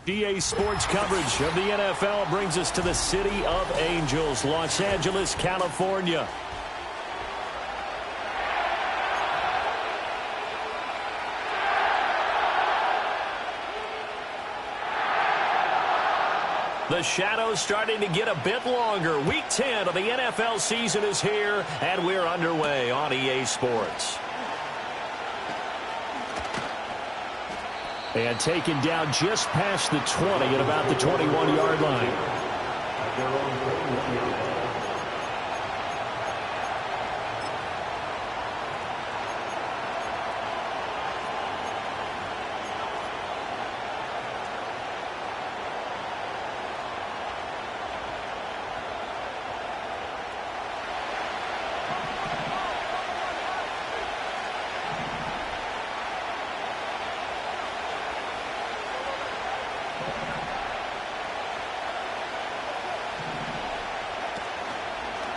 EA Sports coverage of the NFL brings us to the City of Angels, Los Angeles, California. The shadow's starting to get a bit longer. Week 10 of the NFL season is here, and we're underway on EA Sports. And taken down just past the 20 at about the 21-yard line.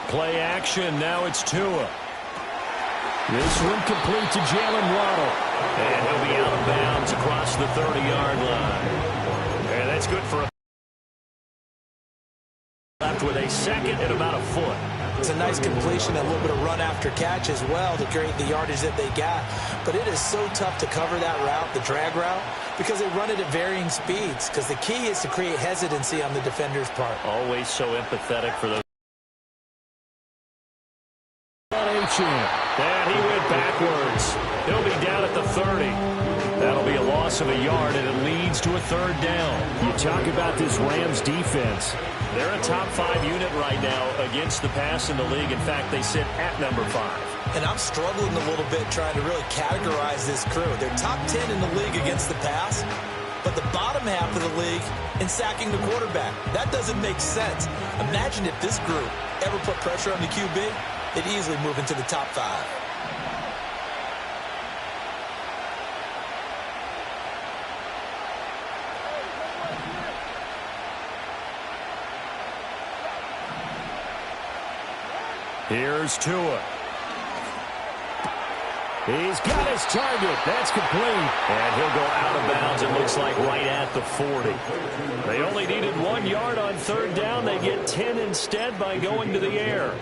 Play action. Now it's Tua. This one complete to Jalen Waddle. And he'll be out of bounds across the 30-yard line. And that's good for a left with a second and about a foot. It's a nice completion, a little bit of run after catch as well to create the yardage that they got. But it is so tough to cover that route, the drag route, because they run it at varying speeds. Because the key is to create hesitancy on the defender's part. Always so empathetic for those. And he went backwards. He'll be down at the 30. That'll be a loss of a yard, and it leads to a third down. You talk about this Rams defense. They're a top 5 unit right now against the pass in the league. In fact, they sit at number 5. And I'm struggling a little bit trying to really categorize this crew. They're top 10 in the league against the pass, but the bottom half of the league in sacking the quarterback. That doesn't make sense. Imagine if this group ever put pressure on the QB. They'd easily move into the top 5. Here's Tua. He's got his target. That's complete. And he'll go out of bounds, it looks like, right at the 40. They only needed 1 yard on third down. They get 10 instead by going to the air.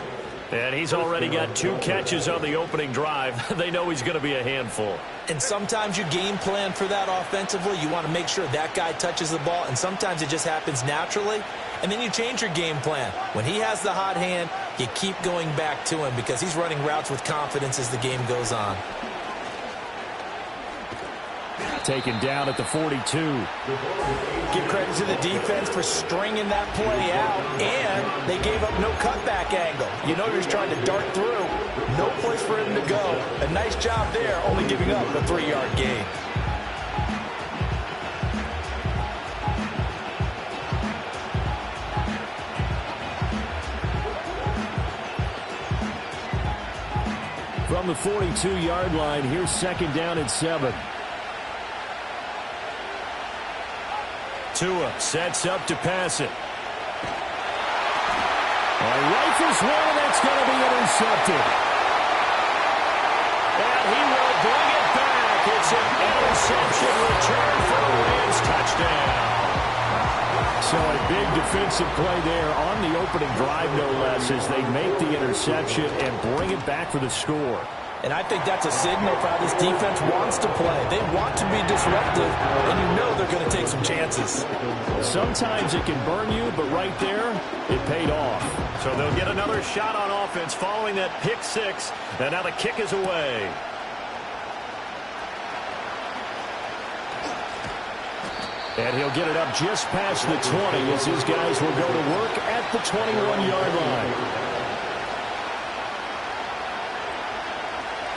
And he's already got 2 catches on the opening drive. They know he's going to be a handful. And sometimes you game plan for that offensively. You want to make sure that guy touches the ball, and sometimes it just happens naturally. And then you change your game plan. When he has the hot hand, you keep going back to him because he's running routes with confidence as the game goes on. Taken down at the 42. Give credit to the defense for stringing that play out, and they gave up no cutback angle. You know he's trying to dart through. No place for him to go. A nice job there, only giving up a 3-yard gain. From the 42-yard line, here's second down and 7. Tua sets up to pass it. Rifles one, and that's going to be intercepted. And he will bring it back. It's an interception return for the Rams touchdown. So a big defensive play there on the opening drive, no less, as they make the interception and bring it back for the score. And I think that's a signal for how this defense wants to play. They want to be disruptive, and you know they're going to take some chances. Sometimes it can burn you, but right there, it paid off. So they'll get another shot on offense following that pick 6, and now the kick is away. And he'll get it up just past the 20 as his guys will go to work at the 21-yard line.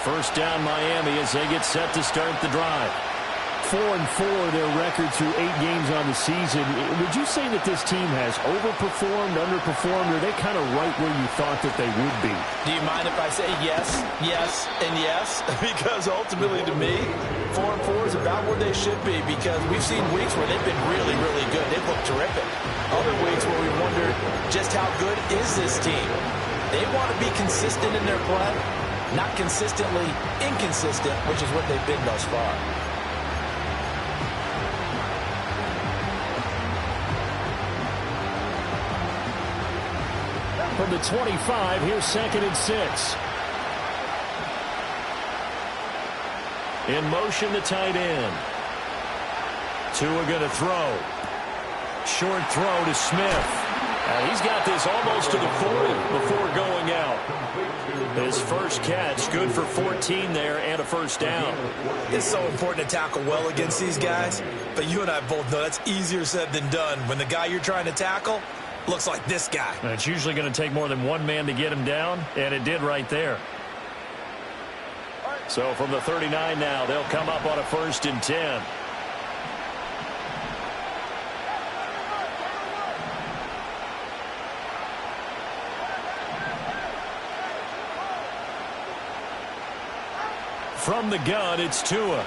First down Miami as they get set to start the drive. 4-4 their record through 8 games on the season. Would you say that this team has overperformed, underperformed, or are they kind of right where you thought that they would be? Do you mind if I say yes, yes, and yes? Because ultimately to me, 4-4 is about where they should be because we've seen weeks where they've been really, really good. They've looked terrific. Other weeks where we wondered just how good is this team. They want to be consistent in their play. Not consistently inconsistent, which is what they've been thus far. from the 25. Here's 2nd and 6. In motion, the tight end. Tua going to throw. Short throw to Smith. He's got this almost to the 40 before going out. His first catch, good for 14 there and a first down. It's so important to tackle well against these guys, but you and I both know that's easier said than done when the guy you're trying to tackle looks like this guy. And it's usually going to take more than one man to get him down, and it did right there. So from the 39 now, they'll come up on a 1st and 10. From the gun, it's Tua.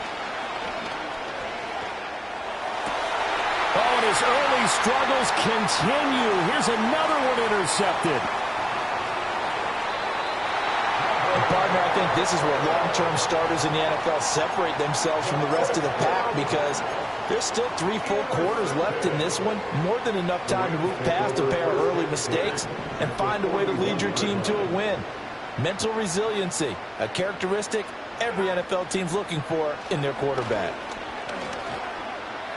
Oh, and his early struggles continue. Here's another one intercepted. And partner, I think this is where long-term starters in the NFL separate themselves from the rest of the pack, because there's still 3 full quarters left in this one. More than enough time to move past a pair of early mistakes and find a way to lead your team to a win. Mental resiliency, a characteristic every NFL team's looking for in their quarterback.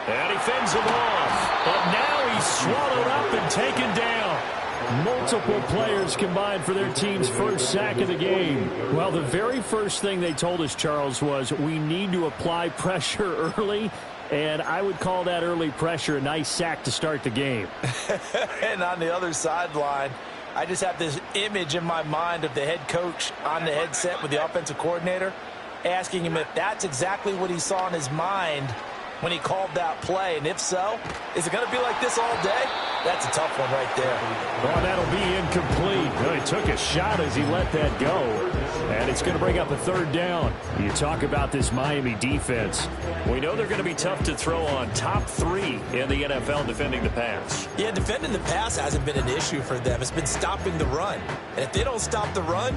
And he fends him off. But now he's swallowed up and taken down. Multiple players combined for their team's first sack of the game. Well, the very first thing they told us, Charles, was we need to apply pressure early. And I would call that early pressure a nice sack to start the game. And on the other sideline, I just have this image in my mind of the head coach on the headset with the offensive coordinator, asking him if that's exactly what he saw in his mind when he called that play. And if so, is it going to be like this all day? That's a tough one right there. Oh, that'll be incomplete. Well, he took a shot as he let that go. And it's going to bring up a 3rd down. You talk about this Miami defense. We know they're going to be tough to throw on. Top 3 in the NFL defending the pass. Yeah, defending the pass hasn't been an issue for them. It's been stopping the run. And if they don't stop the run,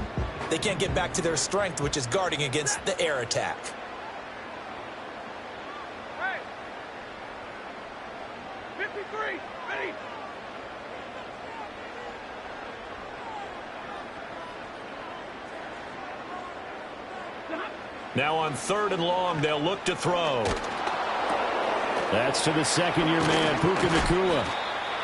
they can't get back to their strength, which is guarding against the air attack. Hey! 53, ready! Now on 3rd and long, they'll look to throw. That's to the 2nd-year man, Puka Nacua.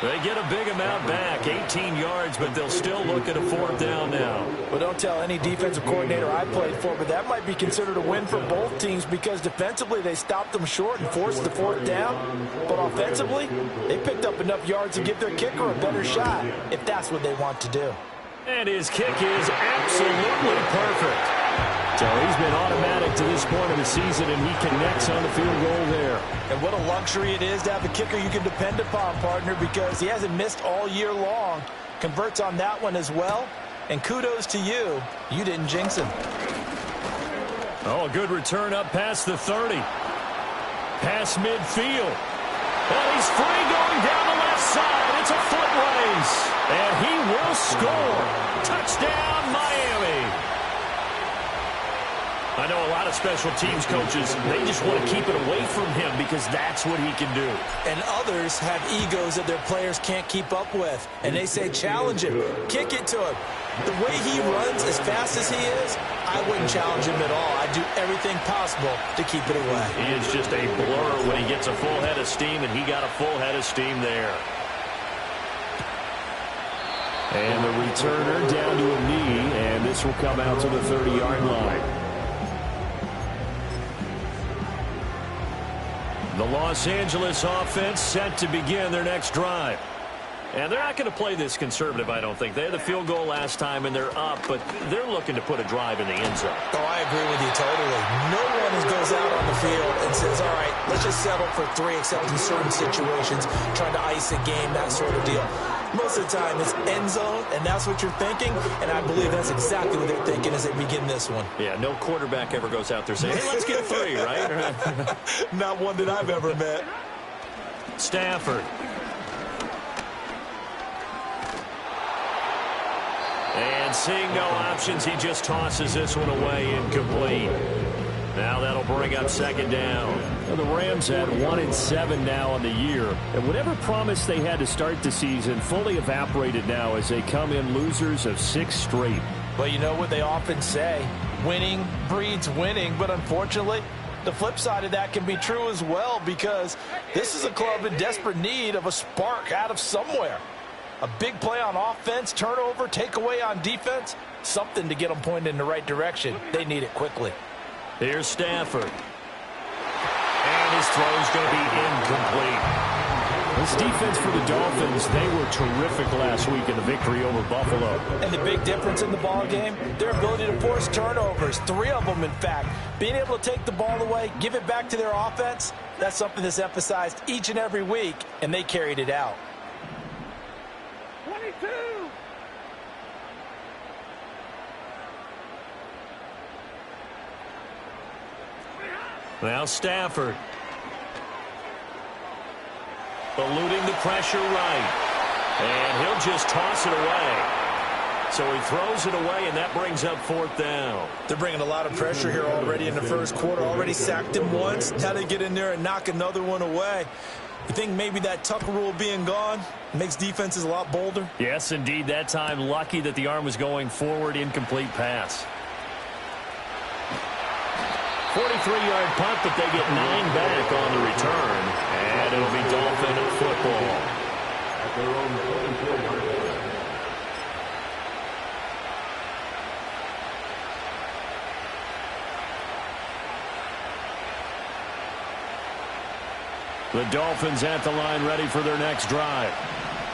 They get a big amount back, 18 yards, but they'll still look at a 4th down now. Well, don't tell any defensive coordinator I played for, but that might be considered a win for both teams because defensively they stopped them short and forced the 4th down. But offensively, they picked up enough yards to give their kicker a better shot, if that's what they want to do. And his kick is absolutely perfect. So he's been automatic to this point of the season, and he connects on the field goal there. And what a luxury it is to have a kicker you can depend upon, partner, because he hasn't missed all year long. Converts on that one as well. And kudos to you. You didn't jinx him. Oh, a good return up past the 30. Past midfield. And he's free going down the left side. It's a foot race. And he will score. Touchdown, Miami. I know a lot of special teams coaches, they just want to keep it away from him because that's what he can do. And others have egos that their players can't keep up with. And they say, challenge him, kick it to him. The way he runs as fast as he is, I wouldn't challenge him at all. I'd do everything possible to keep it away. He is just a blur when he gets a full head of steam, and he got a full head of steam there. And the returner down to a knee, and this will come out to the 30-yard line. The Los Angeles offense set to begin their next drive. And they're not going to play this conservative, I don't think. They had the field goal last time, and they're up, but they're looking to put a drive in the end zone. Oh, I agree with you totally. No one goes out on the field and says, all right, let's just settle for 3, except in certain situations, trying to ice a game, that sort of deal. Most of the time, it's end zone, and that's what you're thinking, and I believe that's exactly what they're thinking as they begin this one. Yeah, no quarterback ever goes out there saying, hey, let's get 3, right? Not one that I've ever met. Stafford. And seeing no options, he just tosses this one away incomplete. Now that'll bring up 2nd down. Well, the Rams at 1-7 now on the year. And whatever promise they had to start the season fully evaporated now as they come in losers of 6 straight. Well, you know what they often say, winning breeds winning, but unfortunately, the flip side of that can be true as well, because this is a club in desperate need of a spark out of somewhere. A big play on offense, turnover, takeaway on defense, something to get them pointed in the right direction. They need it quickly. Here's Stafford. And his throw's going to be incomplete. This defense for the Dolphins, they were terrific last week in the victory over Buffalo. And the big difference in the ball game, their ability to force turnovers, 3 of them in fact. Being able to take the ball away, give it back to their offense, that's something that's emphasized each and every week, and they carried it out. 22. Now Stafford. Eluding the pressure right. And he'll just toss it away. So he throws it away, and that brings up 4th down. They're bringing a lot of pressure here already in the first quarter. Already sacked him once. Now they get in there and knock another one away. You think maybe that Tucker rule being gone makes defenses a lot bolder? Yes, indeed. That time, lucky that the arm was going forward. Incomplete pass. 43-yard punt, but they get 9 back on the return. And it'll be Dolphin football. The Dolphins at the line, ready for their next drive.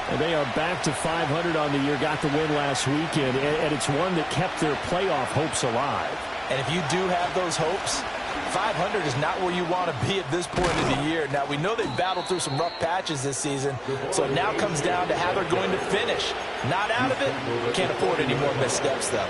And they are back to 500 on the year, got the win last weekend, and it's one that kept their playoff hopes alive. And if you do have those hopes, 500 is not where you want to be at this point in the year. Now, we know they've battled through some rough patches this season, so it now comes down to how they're going to finish. Not out of it. Can't afford any more missteps, though.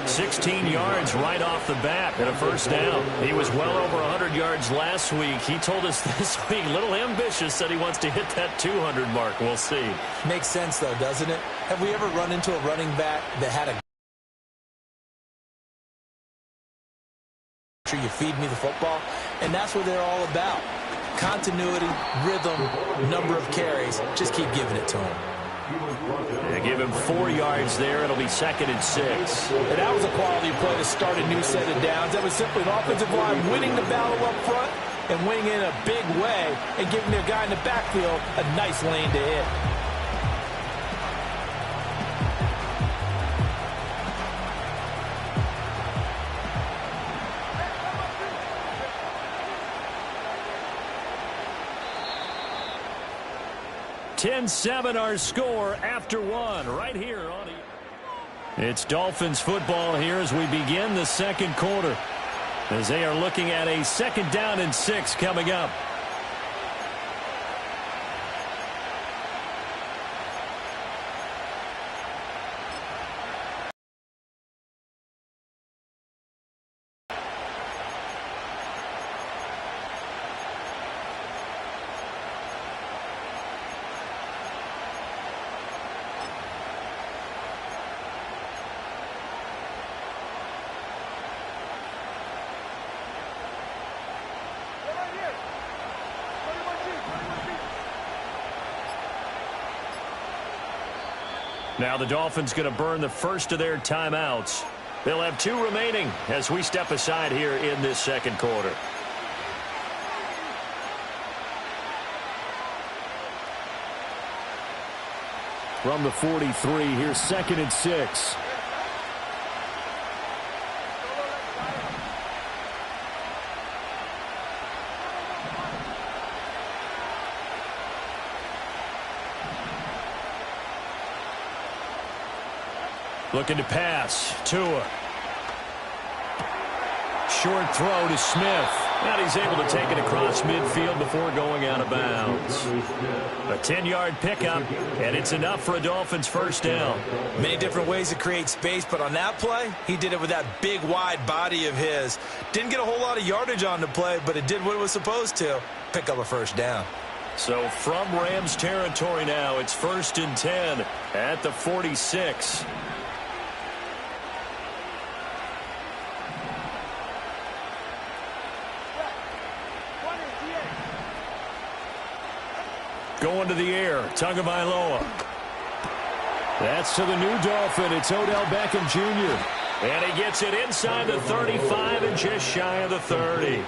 16 yards right off the bat and a first down. He was well over 100 yards last week. He told us this week, a little ambitious, said he wants to hit that 200 mark. We'll see. Makes sense, though, doesn't it? Have we ever run into a running back that had a you feed me the football? And that's what they're all about. Continuity, rhythm, number of carries. Just keep giving it to him. They give him 4 yards there. It'll be 2nd and 6. And that was a quality play to start a new set of downs. That was simply an offensive line winning the battle up front and winning in a big way and giving their guy in the backfield a nice lane to hit. (10-7) our score after 1 right here on It's Dolphins football here as we begin the second quarter, as they are looking at a 2nd down and 6 coming up. Now the Dolphins going to burn the first of their timeouts. They'll have 2 remaining as we step aside here in this second quarter. From the 43, here's 2nd and 6. Looking to pass. Tua. Short throw to Smith. And he's able to take it across midfield before going out of bounds. A 10-yard pickup, and it's enough for a Dolphins first down. Many different ways to create space, but on that play, he did it with that big, wide body of his. Didn't get a whole lot of yardage on the play, but it did what it was supposed to. Pick up a first down. So from Rams territory now, it's 1st and 10 at the 46. one to the air. Tagovailoa. That's to the new Dolphin. It's Odell Beckham Jr. And he gets it inside the 35 and just shy of the 30.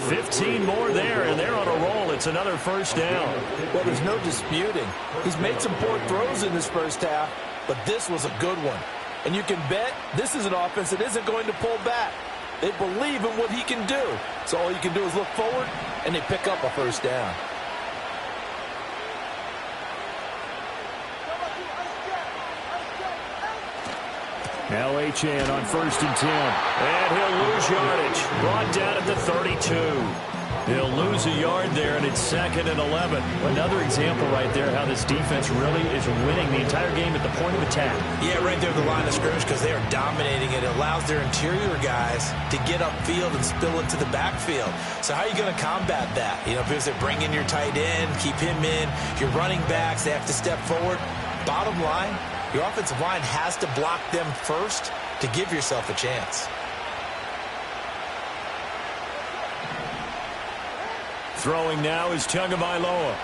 15 more there, and they're on a roll. It's another first down. Well, there's no disputing. He's made some poor throws in this first half, but this was a good one. And you can bet this is an offense that isn't going to pull back. They believe in what he can do. So all you can do is look forward, and they pick up a first down. Now Achane on 1st and 10. And he'll lose yardage. Brought down at the 32. He'll lose a yard there, and it's 2nd and 11. Another example right there how this defense really is winning the entire game at the point of attack. Yeah, right there at the line of scrimmage because they are dominating it. It allows their interior guys to get upfield and spill into the backfield. So how are you going to combat that? You know, because they bring in your tight end, keep him in. Your running backs, they have to step forward. Bottom line, your offensive line has to block them first to give yourself a chance. Throwing now is Tagovailoa.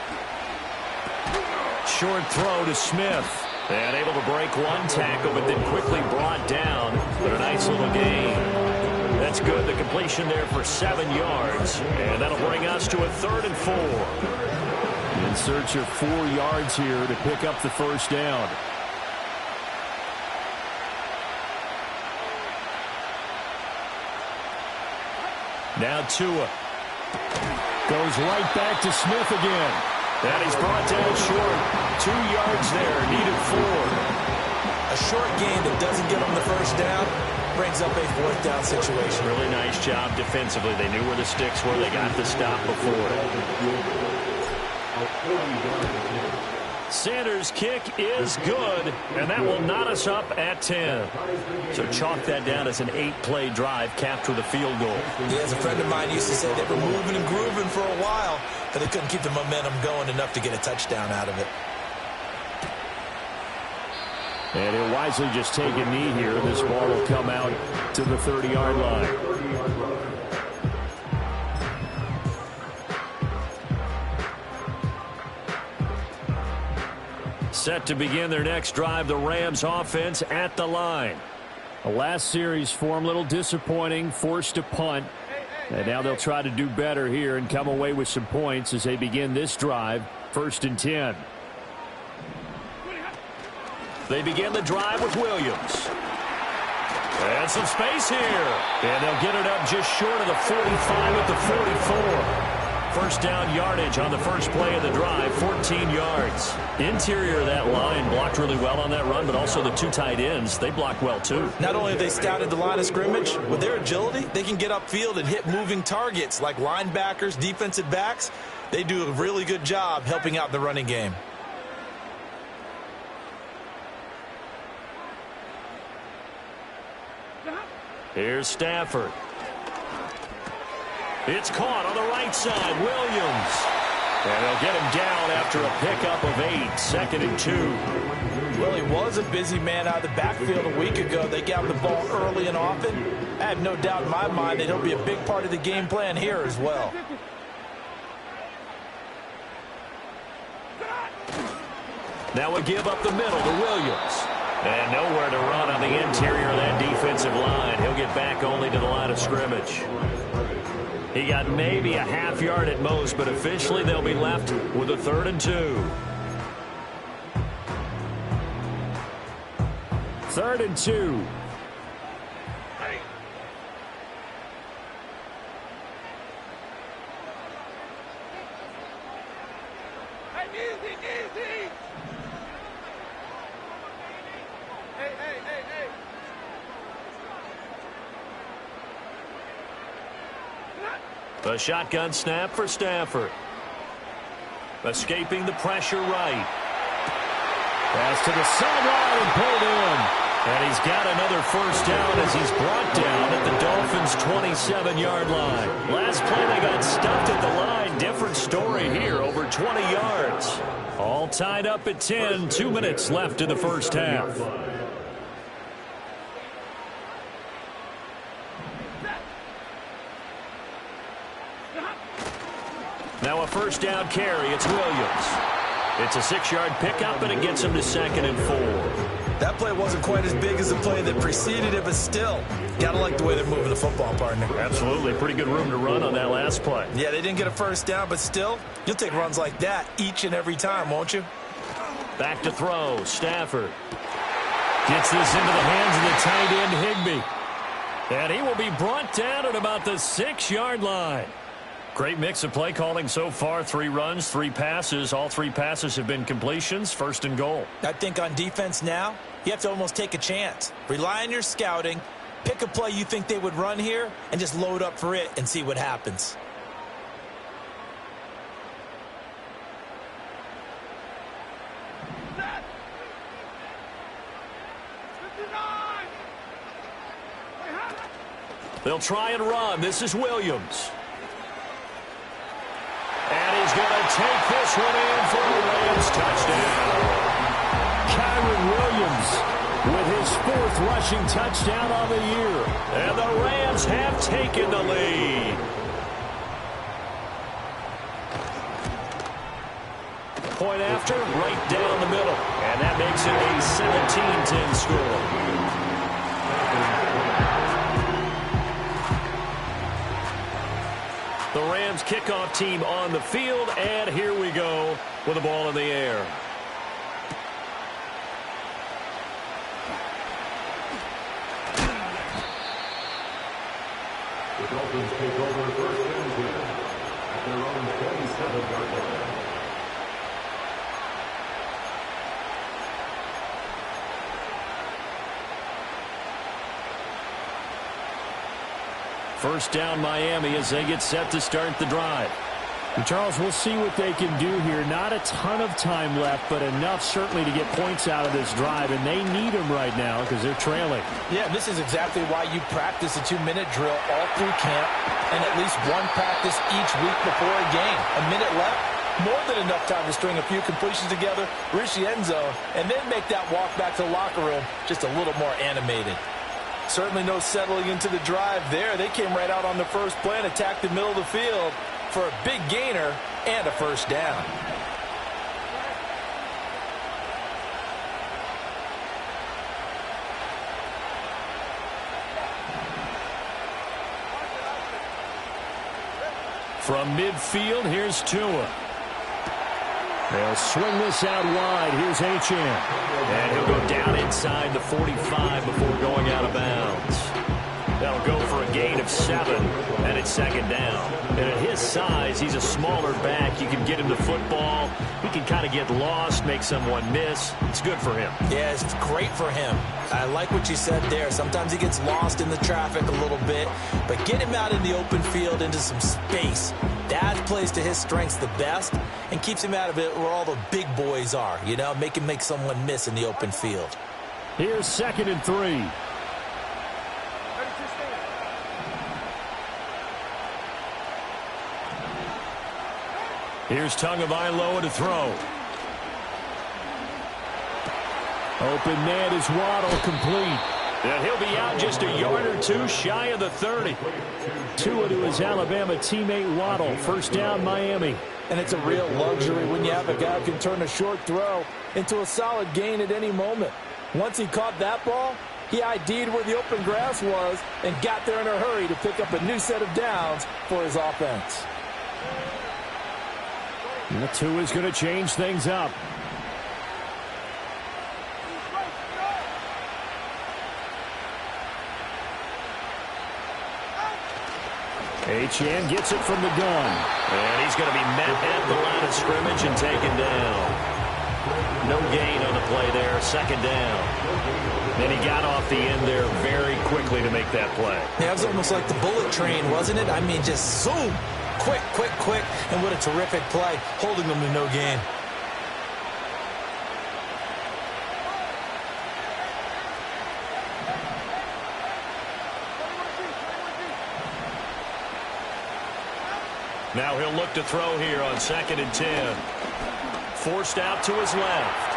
Short throw to Smith. And able to break one tackle, but then quickly brought down. But a nice little gain. That's good. The completion there for 7 yards. And that'll bring us to a 3rd and 4. In search of 4 yards here to pick up the first down. Now Tua. Goes right back to Smith again. And he's brought down short. 2 yards there. Needed 4. A short gain that doesn't get him the first down brings up a 4th down situation. Really nice job defensively. They knew where the sticks were. They got the stop before. Sanders' kick is good, and that will knot us up at 10. So chalk that down as an 8-play drive capped with a field goal. Yeah, as a friend of mine used to say, they were moving and grooving for a while, but they couldn't keep the momentum going enough to get a touchdown out of it. And he'll wisely just take a knee here. This ball will come out to the 30-yard line. Set to begin their next drive, the Rams offense at the line. The last series for them, a little disappointing, forced to punt. And now they'll try to do better here and come away with some points as they begin this drive, 1st and 10. They begin the drive with Williams. And some space here. And they'll get it up just short of the 45 at the 44. First down yardage on the first play of the drive, 14 yards. Interior of that line blocked really well on that run, but also the 2 tight ends, they blocked well too. Not only have they scouted the line of scrimmage, with their agility, they can get upfield and hit moving targets like linebackers, defensive backs. They do a really good job helping out the running game. Here's Stafford. It's caught on the right side. Williams. And they'll get him down after a pickup of 8. 2nd and 2. Well, he was a busy man out of the backfield a week ago. They got the ball early and often. I have no doubt in my mind that he'll be a big part of the game plan here as well. Now we give up the middle to Williams. And nowhere to run on the interior of that defensive line. He'll get back only to the line of scrimmage. He got maybe a half yard at most, but officially they'll be left with a 3rd and 2. 3rd and 2. A shotgun snap for Stafford. Escaping the pressure right. Pass to the sideline and pulled in. And he's got another first down as he's brought down at the Dolphins' 27-yard line. Last play they got stuffed at the line. Different story here, over 20 yards. All tied up at 10. 2 minutes left in the first half. Now a first down carry. It's Williams. It's a 6-yard pickup, and it gets him to 2nd and 4. That play wasn't quite as big as the play that preceded it, but still, got to like the way they're moving the football, partner. Absolutely. Pretty good room to run on that last play. Yeah, they didn't get a first down, but still, you'll take runs like that each and every time, won't you? Back to throw. Stafford gets this into the hands of the tight end, Higbee. And he will be brought down at about the 6-yard line. Great mix of play calling so far. 3 runs, 3 passes. All 3 passes have been completions. 1st and goal. I think on defense now, you have to almost take a chance. Rely on your scouting. Pick a play you think they would run here and just load up for it and see what happens. They'll try and run. This is Williams. And he's going to take this one in for the Rams touchdown. Kyron Williams with his 4th rushing touchdown on the year. And the Rams have taken the lead. Point after, right down the middle. And that makes it a 17-10 score. The Rams kickoff team on the field, and here we go with the ball in the air. The Dolphins take over 1st and 10 at their own 27-yard line. First down, Miami, as they get set to start the drive. And Charles, we'll see what they can do here. Not a ton of time left, but enough certainly to get points out of this drive, and they need them right now because they're trailing. Yeah, this is exactly why you practice a 2-minute drill all through camp and at least one practice each week before a game. A minute left, more than enough time to string a few completions together, reach the end zone, and then make that walk back to the locker room just a little more animated. Certainly no settling into the drive there. They came right out on the first play and attacked the middle of the field for a big gainer and a first down. From midfield, here's Tua. They'll swing this out wide. Here's H.M. And he'll go down inside the 45 before going out of bounds. That'll go for a gain of 7, and it's 2nd down. And at his size, he's a smaller back. You can get him the football. He can kind of get lost, make someone miss. It's good for him. Yeah, it's great for him. I like what you said there. Sometimes he gets lost in the traffic a little bit, but get him out in the open field into some space. That plays to his strengths the best and keeps him out of it where all the big boys are, you know, make him make someone miss in the open field. Here's 2nd and 3. Here's Tagovailoa to throw. Open man is Waddle, complete. And he'll be out just a yard or 2 shy of the 30. Tua to his Alabama teammate Waddle. First down, Miami. And it's a real luxury when you have a guy who can turn a short throw into a solid gain at any moment. Once he caught that ball, he ID'd where the open grass was and got there in a hurry to pick up a new set of downs for his offense. And the Tua's going to change things up. H.M. gets it from the gun. And he's going to be met at the line of scrimmage and taken down. No gain on the play there. 2nd down. And he got off the end there very quickly to make that play. Yeah, it was almost like the bullet train, wasn't it? I mean, just zoom. Quick, quick, quick. And what a terrific play, holding them to no gain. Now he'll look to throw here on 2nd and 10. Forced out to his left.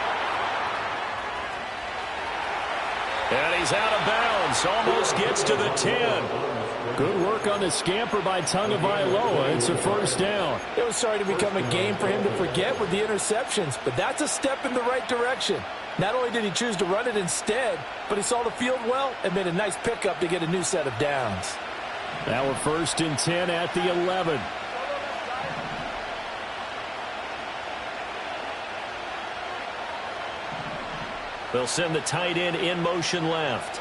And he's out of bounds. Almost gets to the 10. Good work on the scamper by Tagovailoa. It's a first down. It was starting to become a game for him to forget with the interceptions, but that's a step in the right direction. Not only did he choose to run it instead, but he saw the field well and made a nice pickup to get a new set of downs. Now we're 1st and 10 at the 11. They'll send the tight end in motion left.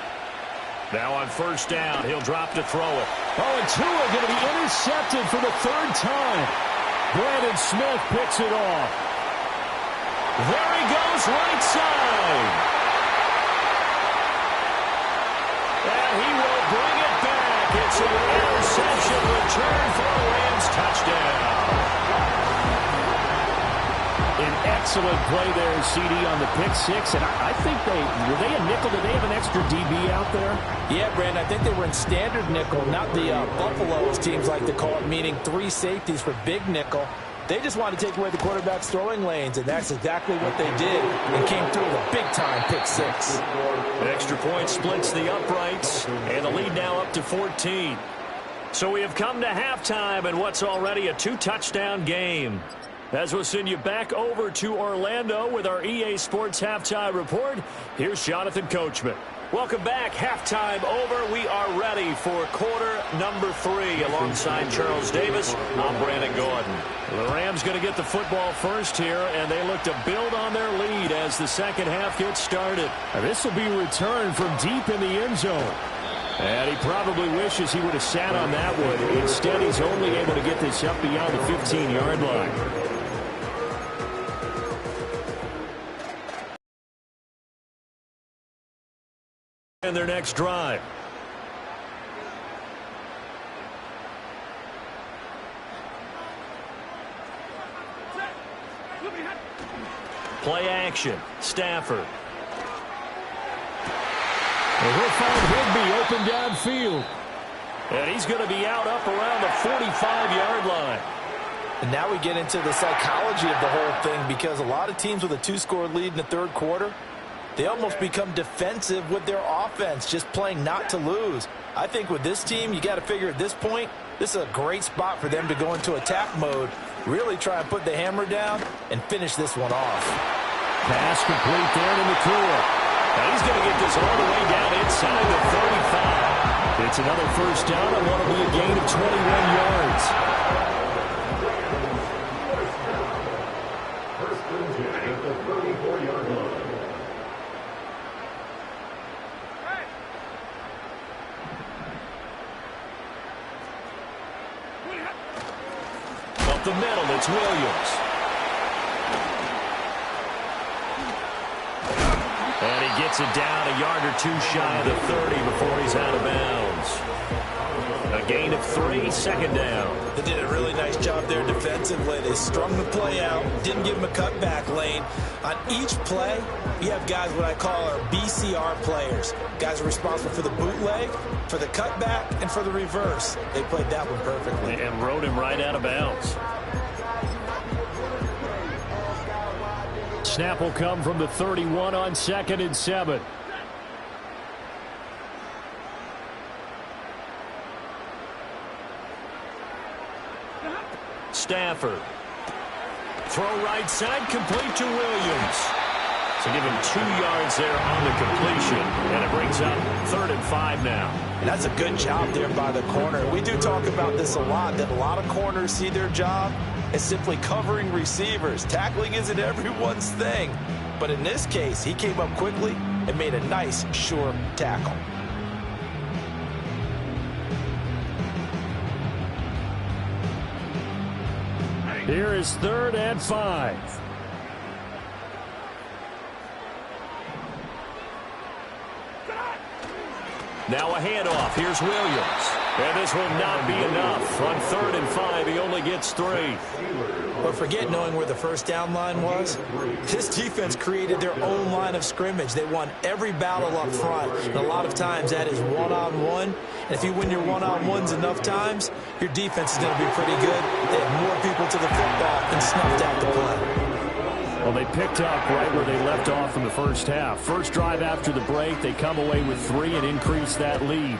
Now on first down, he'll drop to throw it. Oh, and Tua going to be intercepted for the 3rd time. Brandon Smith picks it off. There he goes, right side. And he will bring it back. It's an interception return for a Rams touchdown. An excellent play there, CD, on the pick six. And I think were they a nickel? Did they have an extra DB out there? Yeah, Brandon, I think they were in standard nickel, not the Buffalo, as teams like to call it, meaning 3 safeties for big nickel. They just wanted to take away the quarterback's throwing lanes, and that's exactly what they did. And came through with a big-time pick six. Extra point splits the uprights, and the lead now up to 14. So we have come to halftime in what's already a 2-touchdown game. As we'll send you back over to Orlando with our EA Sports Halftime Report, here's Jonathan Coachman. Welcome back. Halftime over. We are ready for quarter number 3. Alongside Charles Davis, I'm Brandon Gordon. The Rams going to get the football first here, and they look to build on their lead as the second half gets started. This will be returned from deep in the end zone. And he probably wishes he would have sat on that one. Instead, he's only able to get this up beyond the 15-yard line. And their next drive. Play action. Stafford. And he'll find Higbee open downfield. And he's going to be out up around the 45-yard line. And now we get into the psychology of the whole thing, because a lot of teams with a 2-score lead in the 3rd quarter, they almost become defensive with their offense, just playing not to lose. I think with this team, you got to figure at this point, this is a great spot for them to go into attack mode, really try and put the hammer down and finish this one off. Pass complete there to McCool. Now he's going to get this all the way down inside the 35. It's another first down and what will be a gain of 21 yards. First and 10 at the 34-yard line. Up the middle, it's Williams. And he gets it down a yard or 2 shy of the 30 before he's out of bounds. A gain of 3, 2nd down. They did a really nice job there defensively. They strung the play out, didn't give him a cutback lane. On each play, you have guys what I call our BCR players. Guys are responsible for the bootleg, for the cutback, and for the reverse. They played that one perfectly. And rode him right out of bounds. Snap will come from the 31 on 2nd and 7. Stafford. Throw right side, complete to Williams. So give him 2 yards there on the completion. And it brings up 3rd and 5 now. And that's a good job there by the corner. We do talk about this a lot, that a lot of corners see their job as simply covering receivers. Tackling isn't everyone's thing. But in this case, he came up quickly and made a nice, sure tackle. Here is 3rd and 5. Now a handoff. Here's Williams. And this will not be enough. On 3rd and 5, he only gets 3. But forget knowing where the first down line was. This defense created their own line of scrimmage. They won every battle up front. And a lot of times that is one-on-one. And if you win your one-on-ones enough times, your defense is going to be pretty good. They have more people to the football and snuffed out the play. Well, they picked up right where they left off in the first half. First drive after the break, they come away with 3 and increase that lead.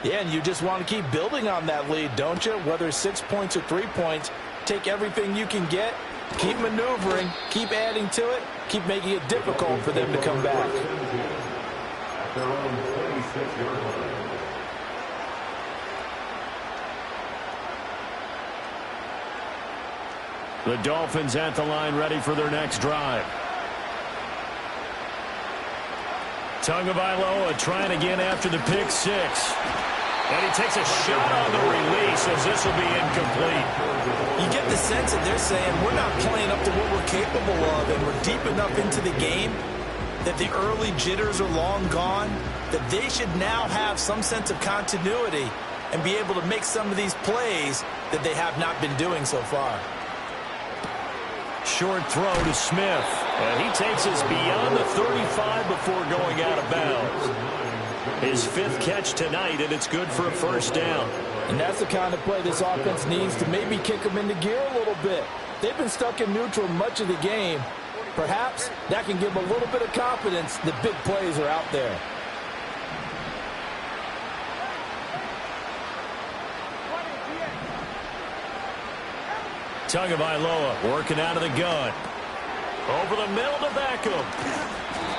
Yeah, and you just want to keep building on that lead, don't you? Whether it's 6 points or 3 points, take everything you can get, keep maneuvering, keep adding to it, keep making it difficult for them to come back. At their own 26-yard line. The Dolphins at the line, ready for their next drive. Tagovailoa trying again after the pick six. And he takes a shot on the release as this will be incomplete. You get the sense that they're saying we're not playing up to what we're capable of, and we're deep enough into the game that the early jitters are long gone, that they should now have some sense of continuity and be able to make some of these plays that they have not been doing so far. Short throw to Smith. And he takes us beyond the 35 before going out of bounds. His fifth catch tonight, and it's good for a first down. And that's the kind of play this offense needs to maybe kick them into gear a little bit. They've been stuck in neutral much of the game. Perhaps that can give them a little bit of confidence that big plays are out there. Tagovailoa working out of the gun. Over the middle to Beckham.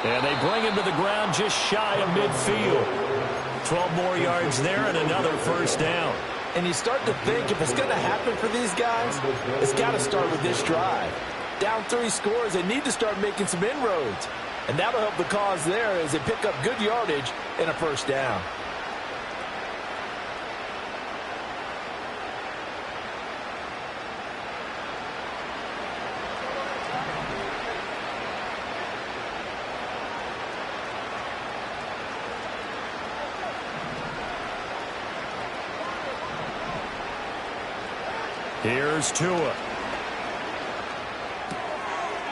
And they bring him to the ground just shy of midfield. 12 more yards there and another first down. And you start to think if it's going to happen for these guys, it's got to start with this drive. Down 3 scores, they need to start making some inroads. And that'll help the cause there as they pick up good yardage and a first down. Here's Tua.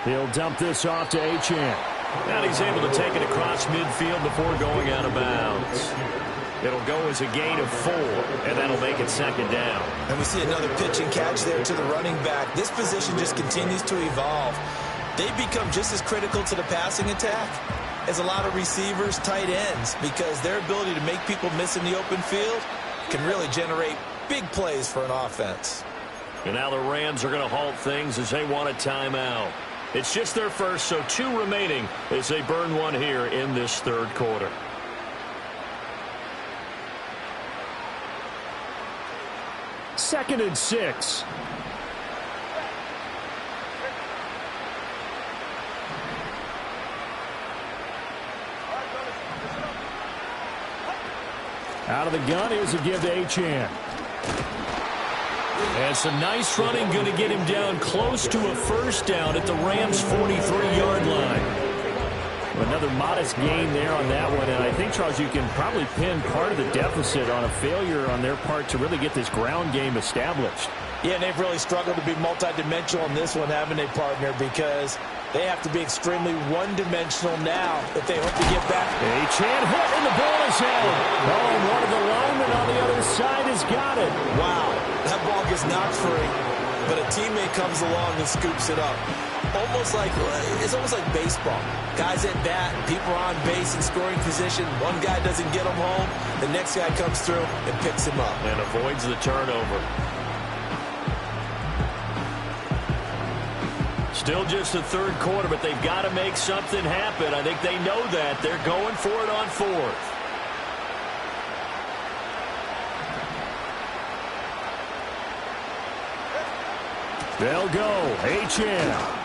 He'll dump this off to Achane. And he's able to take it across midfield before going out of bounds. It'll go as a gain of 4, and that'll make it second down. And we see another pitch and catch there to the running back. This position just continues to evolve. They become just as critical to the passing attack as a lot of receivers, tight ends, because their ability to make people miss in the open field can really generate big plays for an offense. And now the Rams are going to halt things as they want a timeout. It's just their first, so 2 remaining as they burn one here in this third quarter. Second and 6. Out of the gun, here's a give to Achane. And some nice running, going to get him down close to a first down at the Rams' 43-yard line. Another modest gain there on that one, and I think, Charles, you can probably pin part of the deficit on a failure on their part to really get this ground game established. Yeah, and they've really struggled to be multidimensional in this one, haven't they, partner? Because they have to be extremely one-dimensional now if they hope to get back. Achane hit, and the ball is held. Oh, and one of the linemen on the other side has got it. Wow, that ball gets knocked free, but a teammate comes along and scoops it up. It's almost like baseball. Guys at bat, people are on base in scoring position. One guy doesn't get him home. The next guy comes through and picks him up. And avoids the turnover. Still just the third quarter, but they've got to make something happen. I think they know that. They're going for it on 4th. They'll go. Achane.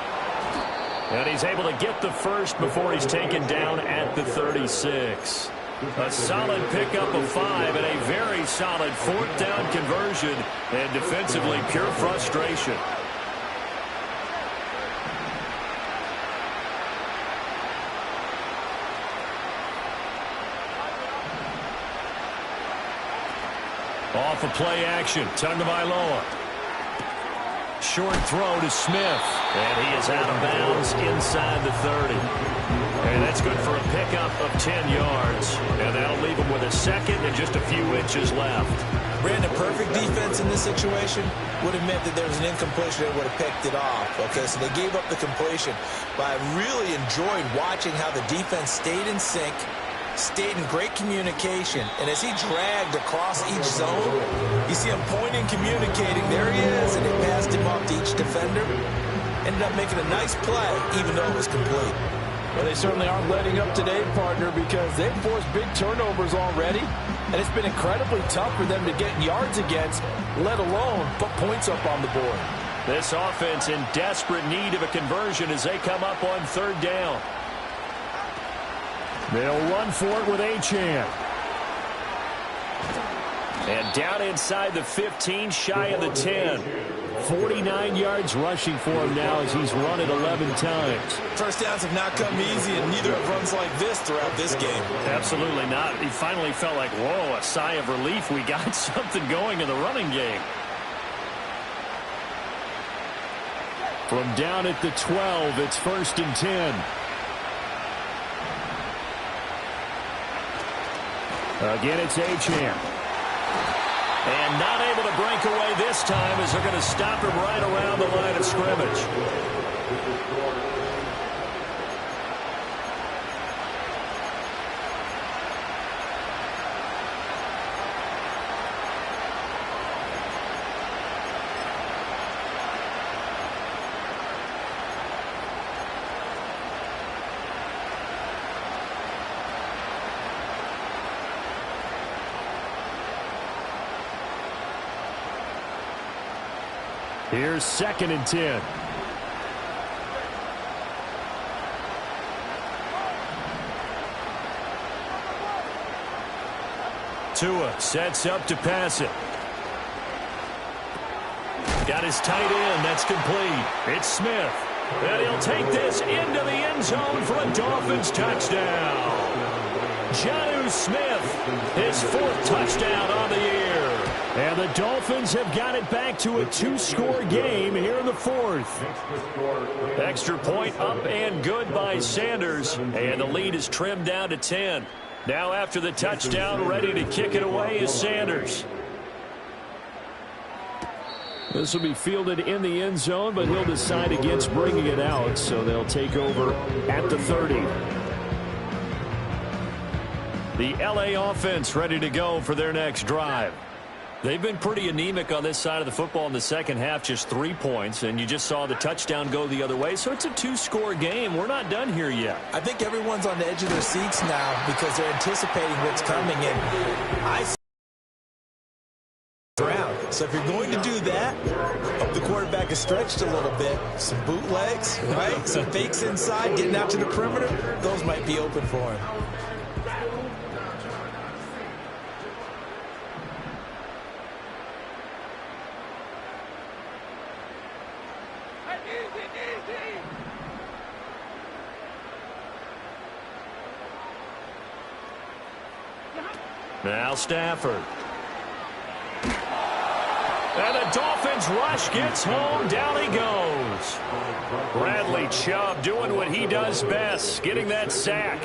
And he's able to get the first before he's taken down at the 36. A solid pickup of 5 and a very solid 4th down conversion. And defensively, pure frustration. Off of play action, Tagovailoa. Short throw to Smith, and he is out of bounds inside the 30. And that's good for a pickup of 10 yards. And that'll leave him with a second and just a few inches left. Brandon, perfect defense in this situation would have meant that there was an incompletion that would have picked it off. Okay, so they gave up the completion. But I really enjoyed watching how the defense stayed in sync, stayed in great communication. And as he dragged across each zone, you see him pointing, communicating. There he is, and they passed him off to each defender. Ended up making a nice play, even though it was complete. Well, they certainly aren't letting up today, partner, because they've forced big turnovers already. And it's been incredibly tough for them to get yards against, let alone put points up on the board. This offense in desperate need of a conversion as they come up on third down. They'll run for it with Achane. And down inside the 15, shy of the 10. 49 yards rushing for him now as he's run it 11 times. First downs have not come easy, and neither have runs like this throughout this game. Absolutely not. He finally felt like, whoa, a sigh of relief. We got something going in the running game. From down at the 12, it's 1st and 10. Again, it's Achane. And not able to break away this time as they're going to stop him right around the line of scrimmage. Here's 2nd and 10. Tua sets up to pass it. Got his tight end. That's complete. It's Smith. And he'll take this into the end zone for a Dolphins touchdown. Jonnu Smith, his 4th touchdown on the year. And the Dolphins have got it back to a 2-score game here in the 4th. Extra point up and good by Sanders. And the lead is trimmed down to 10. Now after the touchdown, ready to kick it away is Sanders. This will be fielded in the end zone, but he'll decide against bringing it out. So they'll take over at the 30. The LA offense ready to go for their next drive. They've been pretty anemic on this side of the football in the second half, just 3 points, and you just saw the touchdown go the other way, so it's a 2-score game. We're not done here yet. I think everyone's on the edge of their seats now because they're anticipating what's coming in. So if you're going to do that, hope the quarterback is stretched a little bit. Some bootlegs, right? Some fakes inside, getting out to the perimeter. Those might be open for him. Now Stafford. And the Dolphins rush gets home. Down he goes. Bradley Chubb doing what he does best, getting that sack.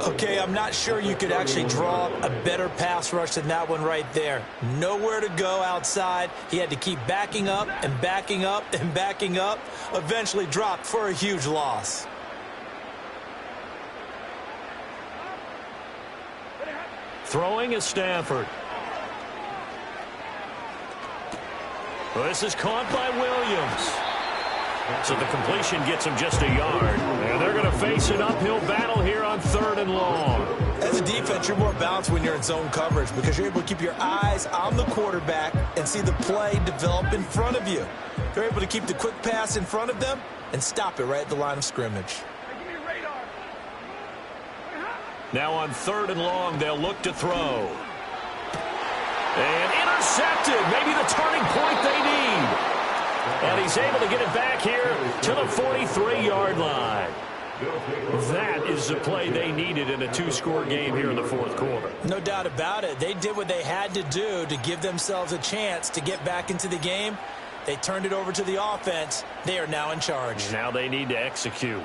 Okay, I'm not sure you could actually draw a better pass rush than that one right there. Nowhere to go outside. He had to keep backing up and backing up and backing up. Eventually dropped for a huge loss. Throwing is Stafford. Well, this is caught by Williams. So the completion gets him just a yard. And they're going to face an uphill battle here on 3rd and long. As a defense, you're more balanced when you're in zone coverage because you're able to keep your eyes on the quarterback and see the play develop in front of you. You're able to keep the quick pass in front of them and stop it right at the line of scrimmage. Now on 3rd and long, they'll look to throw. And intercepted. Maybe the turning point they need. And he's able to get it back here to the 43-yard line. That is the play they needed in a 2-score game here in the 4th quarter. No doubt about it. They did what they had to do to give themselves a chance to get back into the game. They turned it over to the offense. They are now in charge. Now they need to execute.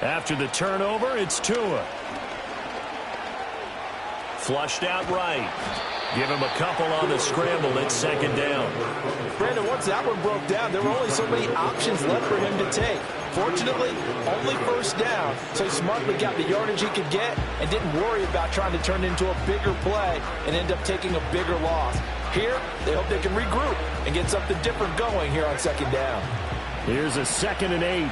After the turnover, it's Tua. Flushed out right. Give him a couple on the scramble. It's second down. Brandon, once that one broke down, there were only so many options left for him to take. Fortunately, only first down, so he smartly got the yardage he could get and didn't worry about trying to turn it into a bigger play and end up taking a bigger loss. Here, they hope they can regroup and get something different going here on second down. Here's a 2nd and 8.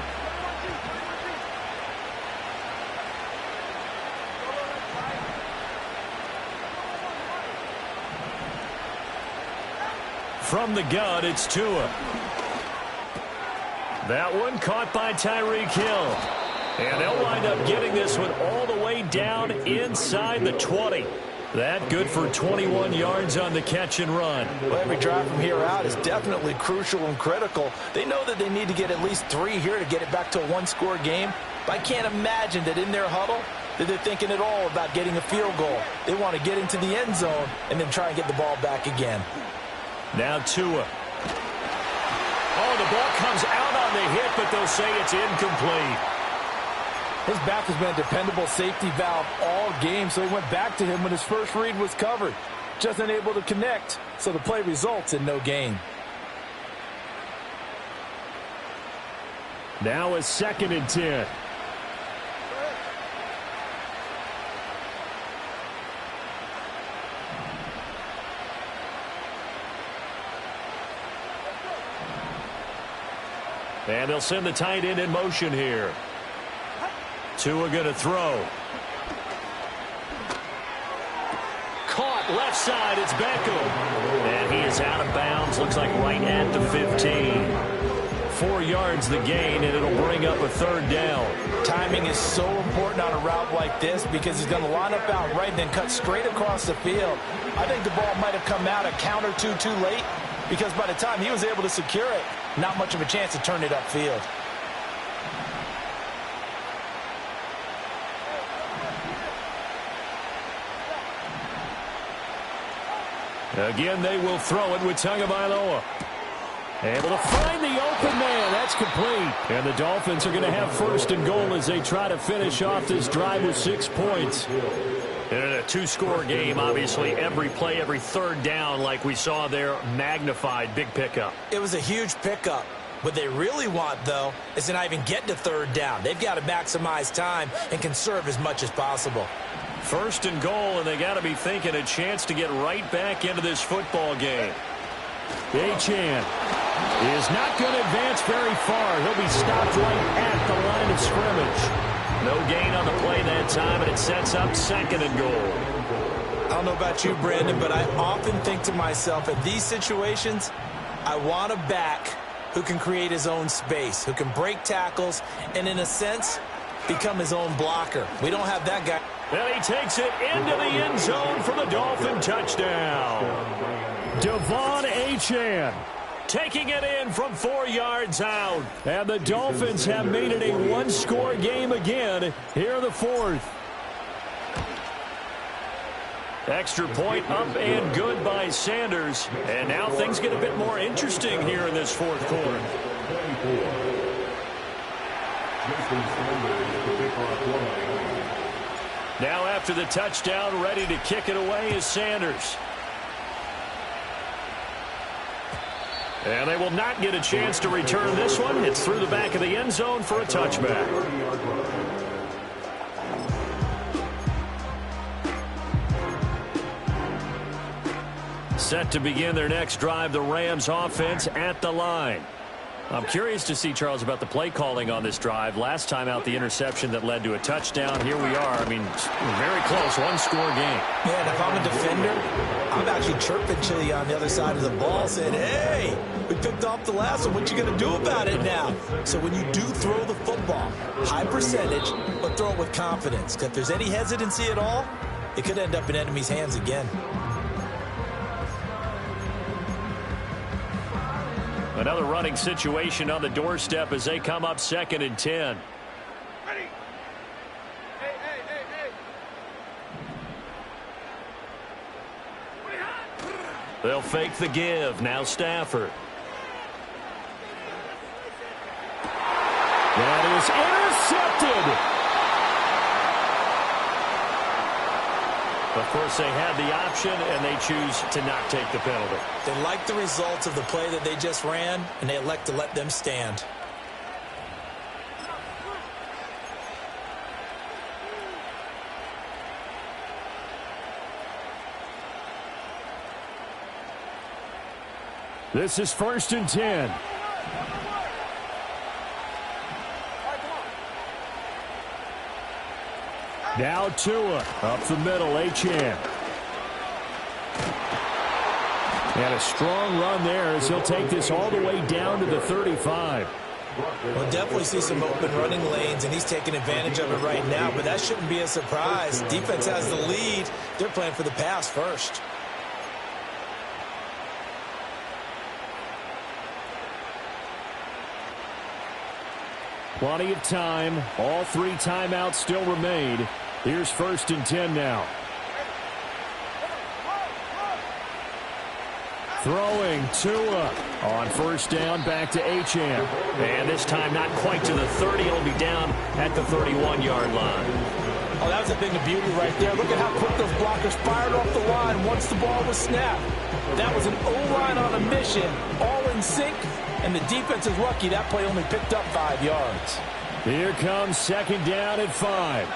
From the gun, it's Tua. That one caught by Tyreek Hill. And they'll wind up getting this one all the way down inside the 20. That good for 21 yards on the catch and run. Well, every drive from here out is definitely crucial and critical. They know that they need to get at least 3 here to get it back to a one-score game. But I can't imagine that in their huddle that they're thinking at all about getting a field goal. They want to get into the end zone and then try and get the ball back again. Now Tua. Oh, the ball comes out on the hit, but they'll say it's incomplete. His back has been a dependable safety valve all game, so he went back to him when his first read was covered. Just unable to connect, so the play results in no gain. Now a 2nd and 10. And they'll send the tight end in motion here. Tua going to throw. Caught left side. It's Beckham. And he is out of bounds. Looks like right at the 15. 4 yards the gain, and it'll bring up a 3rd down. Timing is so important on a route like this because he's going to line up out right and then cut straight across the field. I think the ball might have come out a count or two too late because by the time he was able to secure it, not much of a chance to turn it upfield. Again, they will throw it with Tagovailoa. Able to find the open man. That's complete. And the Dolphins are going to have 1st and goal as they try to finish off this drive with 6 points. And in a 2-score game, obviously, every play, every 3rd down, like we saw there, magnified. Big pickup. It was a huge pickup. What they really want, though, is to not even get to 3rd down. They've got to maximize time and conserve as much as possible. 1st and goal, and they got to be thinking a chance to get right back into this football game. Achane is not going to advance very far. He'll be stopped right at the line of scrimmage. No gain on the play that time, and it sets up 2nd and goal. I don't know about you, Brandon, but I often think to myself, in these situations, I want a back who can create his own space, who can break tackles, and in a sense, become his own blocker. We don't have that guy. And he takes it into the end zone for the Dolphin touchdown. Devon Achane taking it in from 4 yards out. And the Dolphins have made it a 1-score game again here in the 4th. Extra point up and good by Sanders. And now things get a bit more interesting here in this 4th quarter. Now after the touchdown, ready to kick it away is Sanders. And they will not get a chance to return this one. It's through the back of the end zone for a touchback. Set to begin their next drive, the Rams offense at the line. I'm curious to see, Charles, about the play calling on this drive. Last time out, the interception that led to a touchdown. Here we are. I mean, very close, 1-score game. Yeah, and if I'm a defender, I'm actually chirping to you on the other side of the ball, saying, hey, we picked off the last one. What you going to do about it now? So when you do throw the football, high percentage, but throw it with confidence. Because if there's any hesitancy at all, it could end up in enemy's hands again. Another running situation on the doorstep as they come up 2nd and 10. Ready. Hey, hey, hey, hey. They'll fake the give. Now Stafford. That is intercepted. Of course, they had the option, and they choose to not take the penalty. They like the results of the play that they just ran, and they elect to let them stand. This is 1st and 10. Now Tua up the middle, Achane. And a strong run there as he'll take this all the way down to the 35. We'll definitely see some open running lanes, and he's taking advantage of it right now, but that shouldn't be a surprise. Defense has the lead. They're playing for the pass first. Plenty of time. All 3 timeouts still remain. Here's 1st and 10 now. Throwing Tua on 1st down, back to Achane. And this time not quite to the 30. He'll be down at the 31-yard line. Oh, that was a thing of beauty right there. Look at how quick those blockers fired off the line once the ball was snapped. That was an O-line on a mission, all in sync, and the defense is lucky that play only picked up 5 yards. Here comes 2nd down at 5.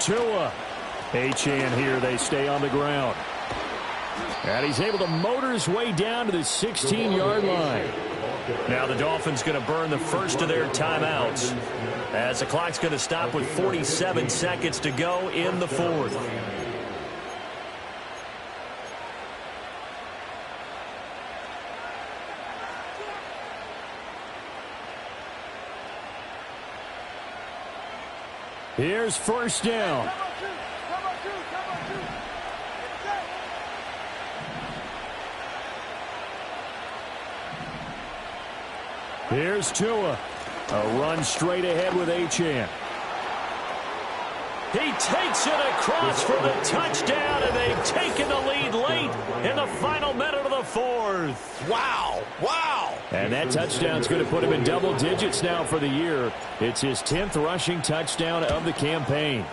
Tua. Achane here. They stay on the ground. And he's able to motor his way down to the 16-yard line. Now the Dolphins going to burn the first of their timeouts as the clock's going to stop with 47 seconds to go in the 4th. Here's 1st down. Here's Tua. A run straight ahead with Achane. He takes it across for the touchdown, and they've taken the lead late in the final minute of the 4th. Wow. Wow. And that touchdown's going to put him in double digits now for the year. It's his 10th rushing touchdown of the campaign.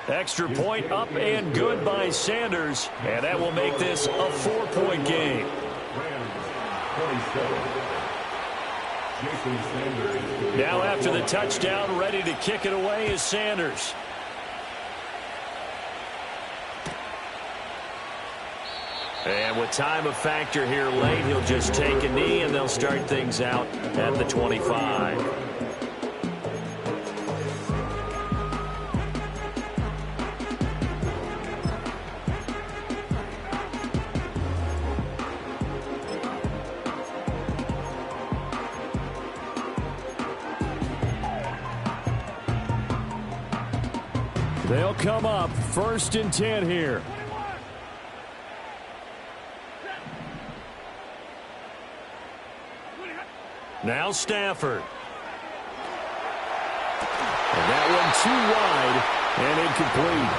Extra point up and good by Sanders, and that will make this a 4-point game. Now after the touchdown, ready to kick it away is Sanders. And with time a factor here late, he'll just take a knee, and they'll start things out at the 25. They'll come up 1st and 10 here. Now Stafford. And that one too wide and incomplete.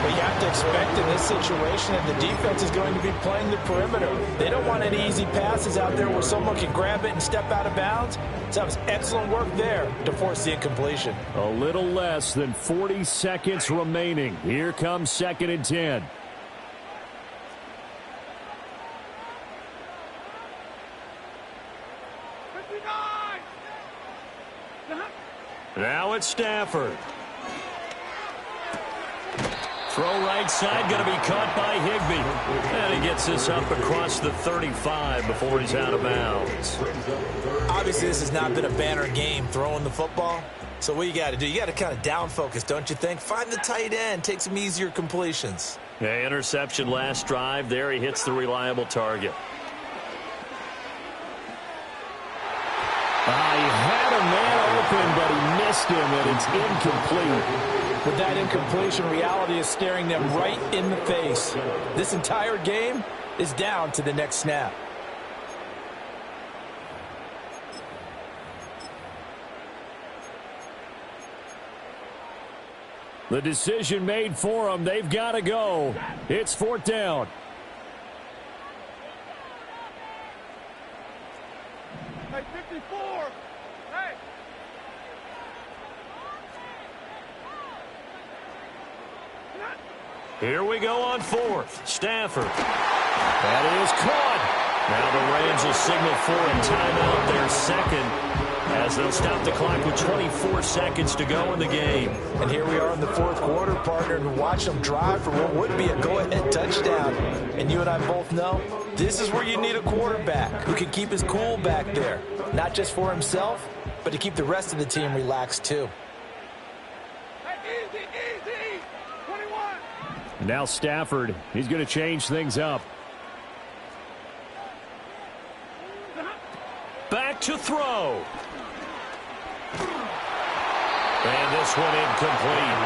But you have to expect in this situation that the defense is going to be playing the perimeter. They don't want any easy passes out there where someone can grab it and step out of bounds. So that was excellent work there to force the incompletion. A little less than 40 seconds remaining. Here comes 2nd and 10. Now it's Stafford. Throw right side, going to be caught by Higbee. And he gets this up across the 35 before he's out of bounds. Obviously, this has not been a banner game throwing the football. So what you got to do, you got to kind of down focus, don't you think? Find the tight end, take some easier completions. Yeah, interception last drive. There he hits the reliable target. He had a man open, but he missed him, and it's incomplete. With that incompletion, reality is staring them right in the face. This entire game is down to the next snap. The decision made for them. They've got to go. It's 4th down. Hey, 54. Hey. Here we go on 4th. Stafford. That is caught. Now the Rams will signal for a timeout, their second, as they'll stop the clock with 24 seconds to go in the game. And here we are in the 4th quarter, partner, and watch them drive for what would be a go-ahead touchdown. And you and I both know this is where you need a quarterback who can keep his cool back there, not just for himself, but to keep the rest of the team relaxed too. Hey, easy, easy. 21. Now Stafford, he's going to change things up. Back to throw. And this one incomplete.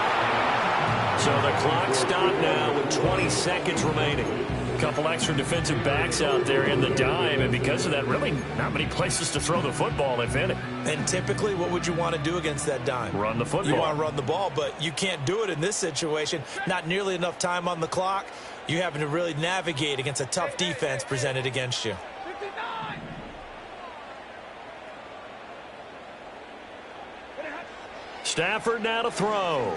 So the clock stopped now with 20 seconds remaining. A couple extra defensive backs out there in the dime, and because of that, really not many places to throw the football, if any. And typically, what would you want to do against that dime? Run the football. You want to run the ball, but you can't do it in this situation. Not nearly enough time on the clock. You're having to really navigate against a tough defense presented against you. 59. Stafford now to throw.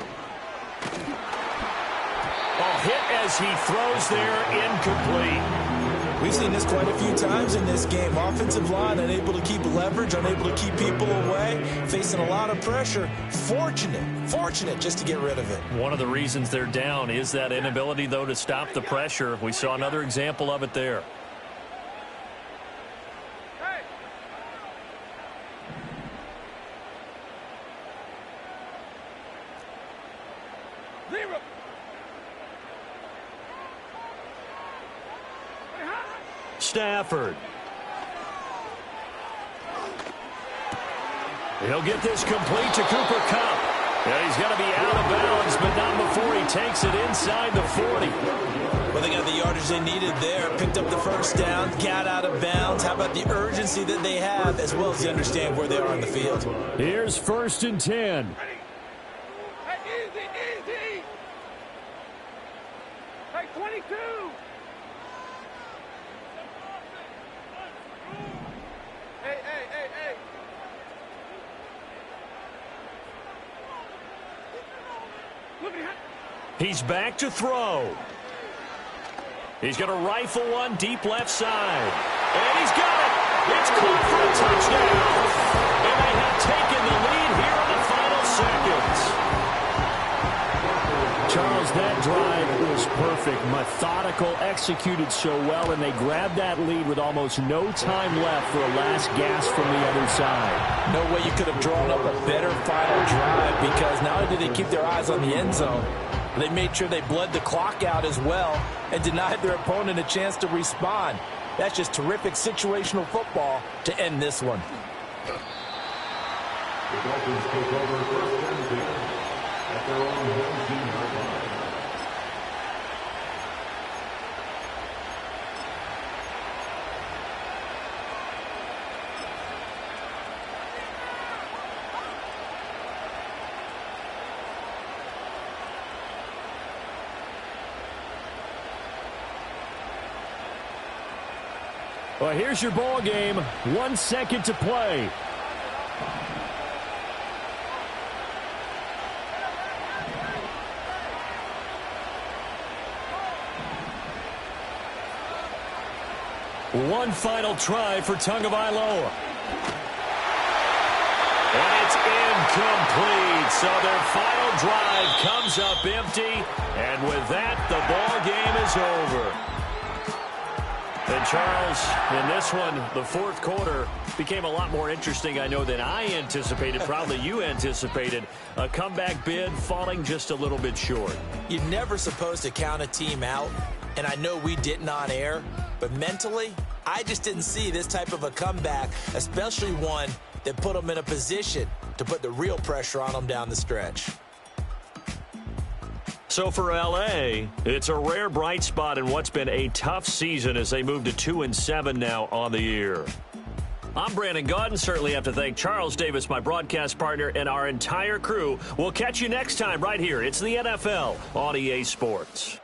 Hit as he throws there, incomplete. We've seen this quite a few times in this game. Offensive line unable to keep leverage, unable to keep people away, facing a lot of pressure. Fortunate just to get rid of it. One of the reasons they're down is that inability, though, to stop the pressure. We saw another example of it there. Stafford. He'll get this complete to Cooper Kupp. Yeah, he's going to be out of bounds, but not before he takes it inside the 40. Well, they got the yardage they needed there. Picked up the first down, got out of bounds. How about the urgency that they have, as well as they understand where they are on the field? Here's 1st and 10. Hey, easy. Hey, 22. Hey. Look at him. He's back to throw. He's going to rifle one deep left side. And he's got it. It's caught for a touchdown. And they have taken the lead here in the final seconds. Charles, that drive was perfect. Methodical, executed so well, and they grabbed that lead with almost no time left for a last gasp from the other side. No way you could have drawn up a better final drive, because not only did they keep their eyes on the end zone, they made sure they bled the clock out as well and denied their opponent a chance to respond. That's just terrific situational football to end this one. The Dolphins take over 1st and 10 at their own 17-yard line. Well, here's your ball game. 1 second to play. One final try for Tagovailoa. And it's incomplete. So their final drive comes up empty. And with that, the ball game is over. And Charles, in this one, the 4th quarter became a lot more interesting, I know, than I anticipated. Probably you anticipated. A comeback bid falling just a little bit short. You're never supposed to count a team out, and I know we didn't on air, but mentally, I just didn't see this type of a comeback, especially one that put them in a position to put the real pressure on them down the stretch. So for L.A., it's a rare bright spot in what's been a tough season as they move to 2-7 now on the year. I'm Brandon Gaudin. Certainly have to thank Charles Davis, my broadcast partner, and our entire crew. We'll catch you next time right here. It's the NFL on EA Sports.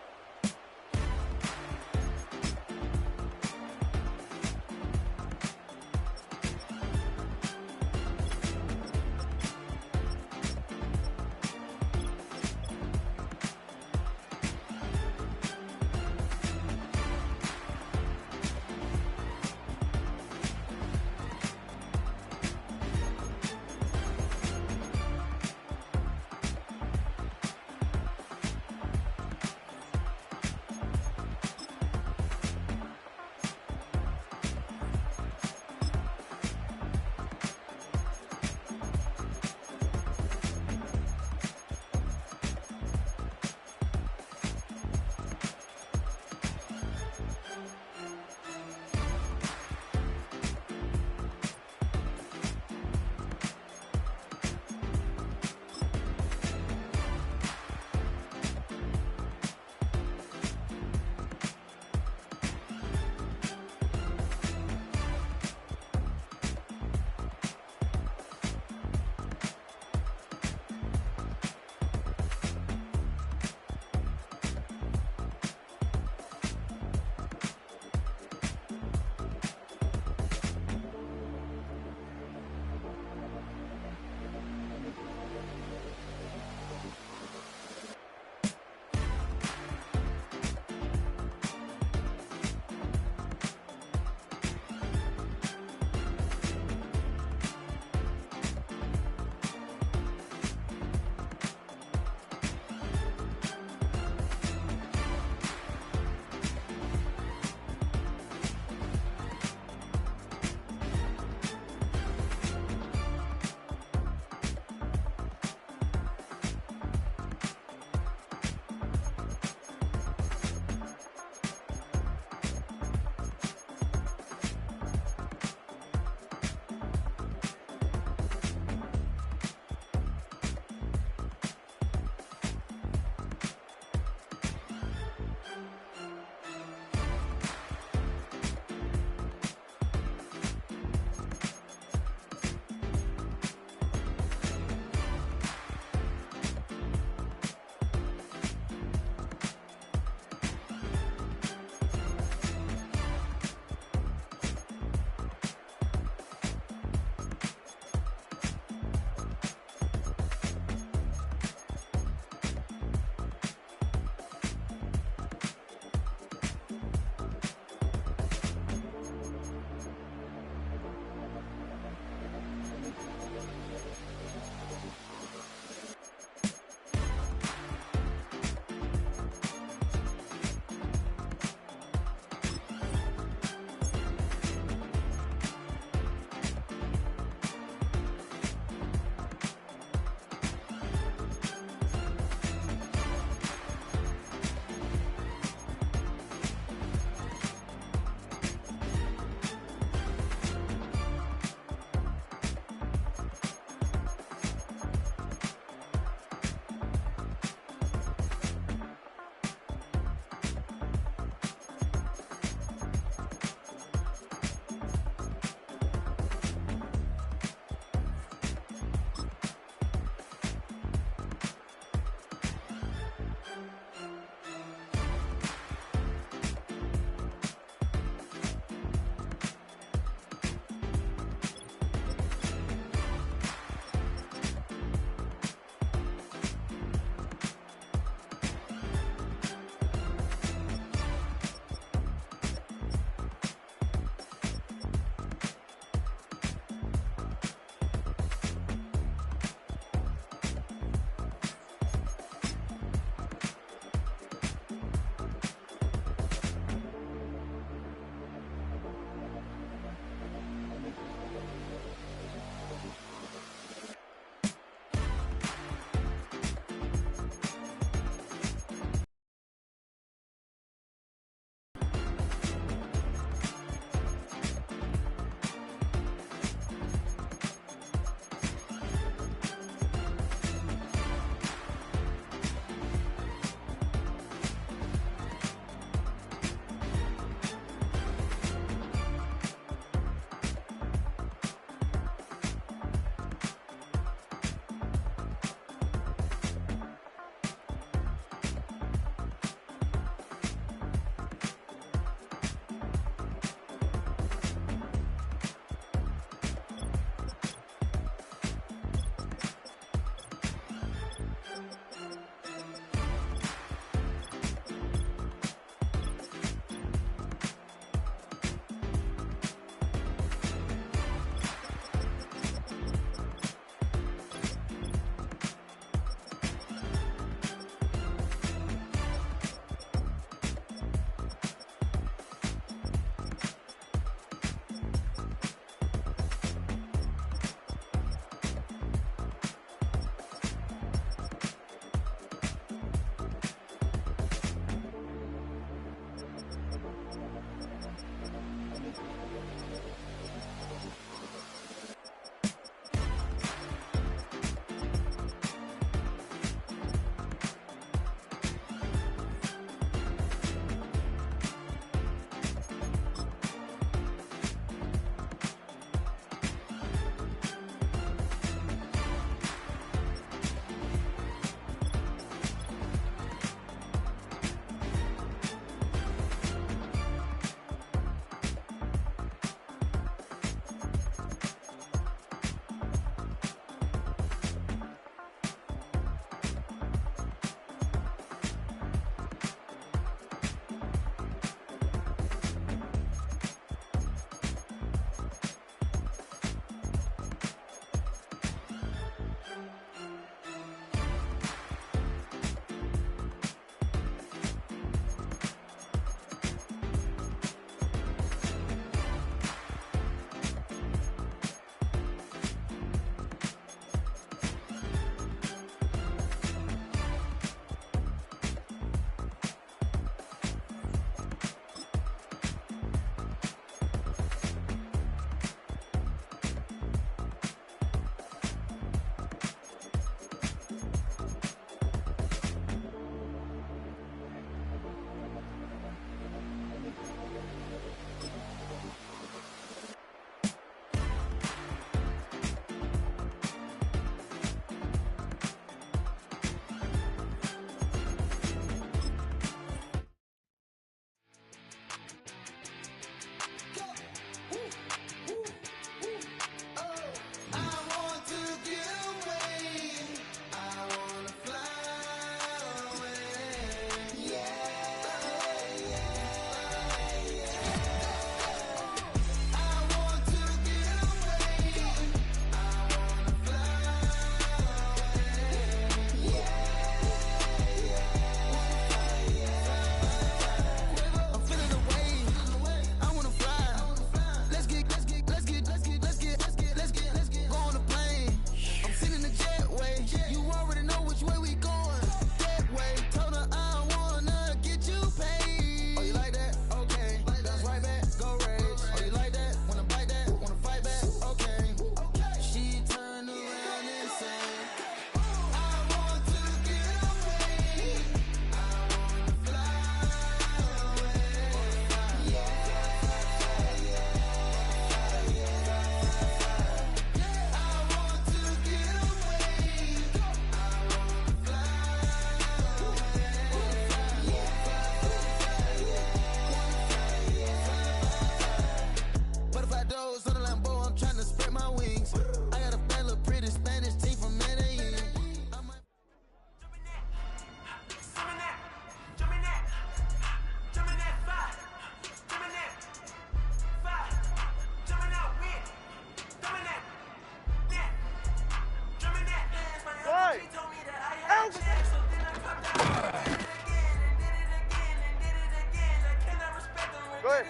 Go ahead.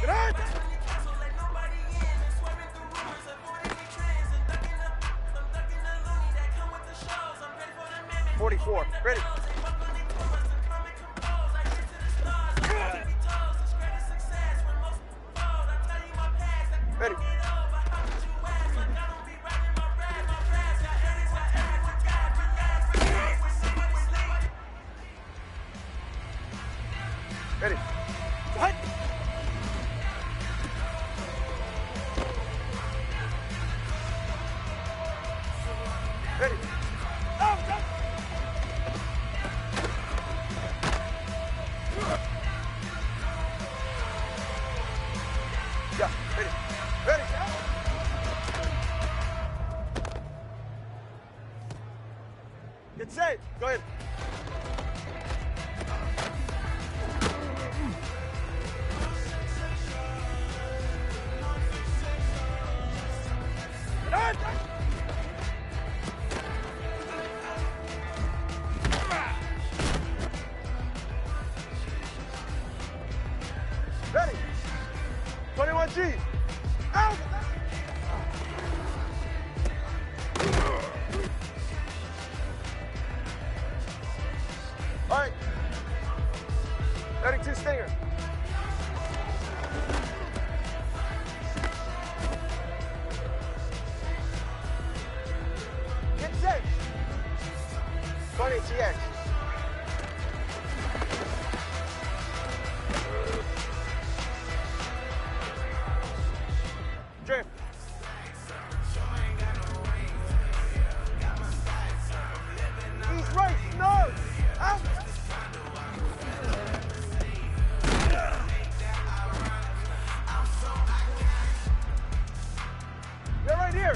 Get on! 44. Ready. Ready. Ready. What? Ready. Oh, go. Yeah, ready. Ready. Get set. Go ahead. Get on. Ready. 21G. Out. All right. 32 stinger. Get set. 20 TX. Drift. East right, no! Out! They're right here.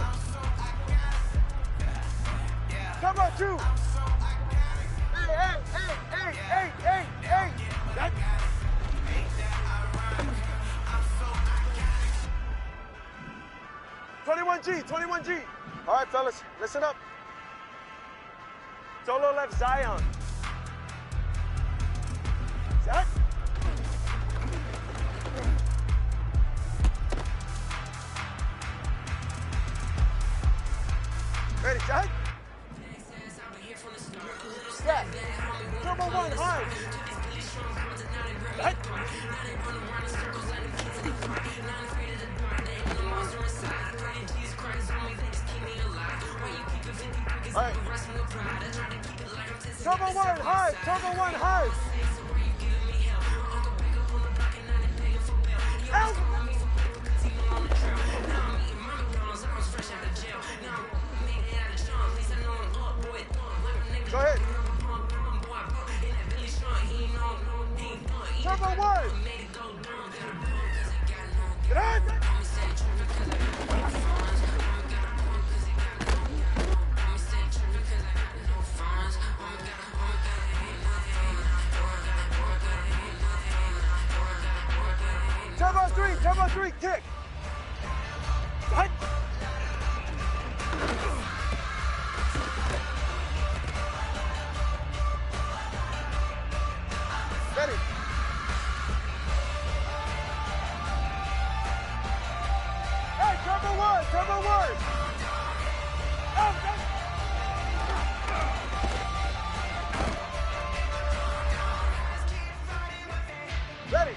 Come on, two. Hey. That. 21G. All right, fellas, listen up. Solo left Zion. Set. Ready, set. Set. Turbo one, hard. Set. All right. Turbo one hard. Out. Go ahead. Turbo one. Get on. Turbo three, kick. What? Ready. Hey, turbo one. Oh, go. Ready.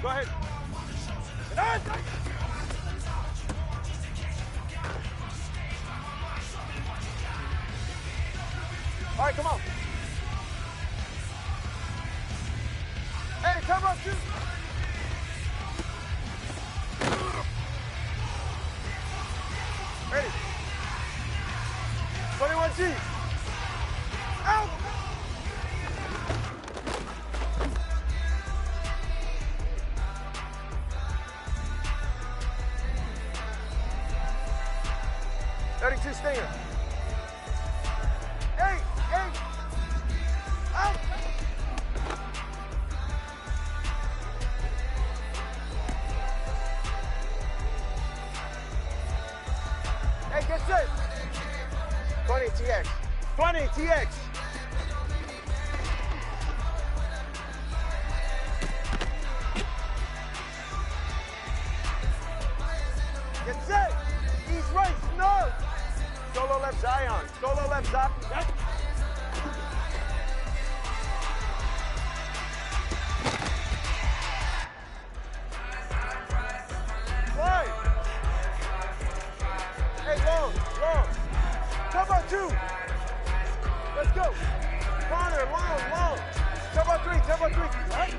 Go ahead. All right, come on. Hey, come up, shoot. Ready. 21G. Out. Stinger. Hey, hey. Out. Hey, get set. 20 TX. 20 TX. Get set. East right, no. Solo left Zion. Solo left Zion. Right. Hey, long. Cover two. Let's go. Corner, long. Cover three. Right.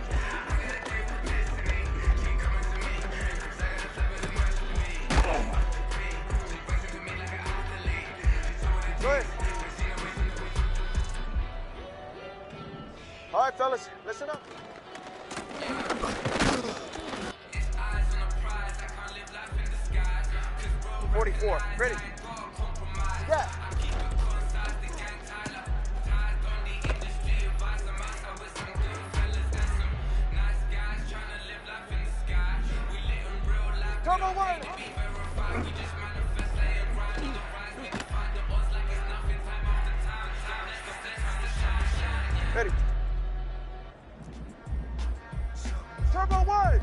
Good. All right, fellas, listen up. .44, ready. Yeah. Turbo one. Ready. Turbo one.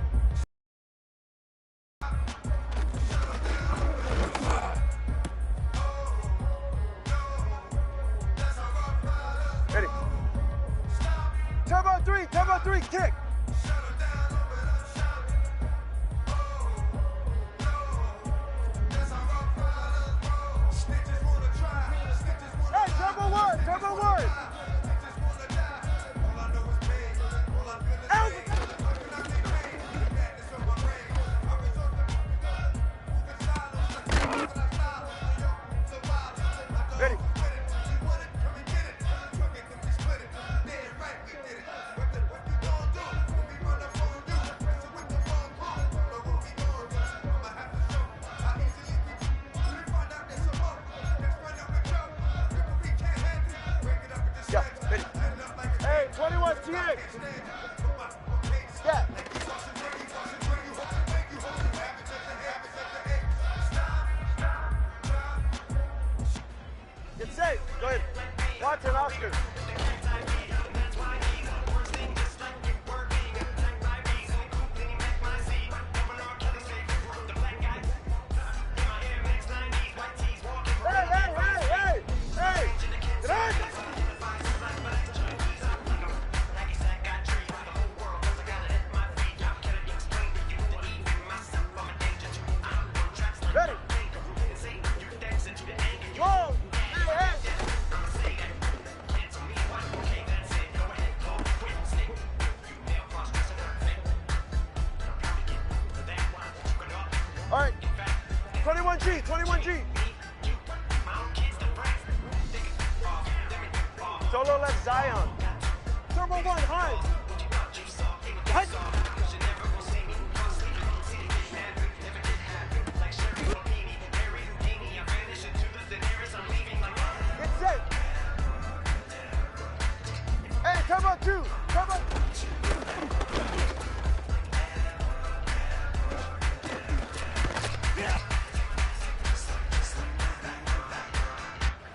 Ready. Turbo three, kick. Hey, turbo one. Ready. Yeah, ready. Hey, 21 TX. Yeah. Get safe. Go ahead. Watson, Oscar. Hey. Get on. Ready. Whoa. Hey. All right. 21G. Solo left Zion. Turbo one, high. High. Get set. Hey, turbo two.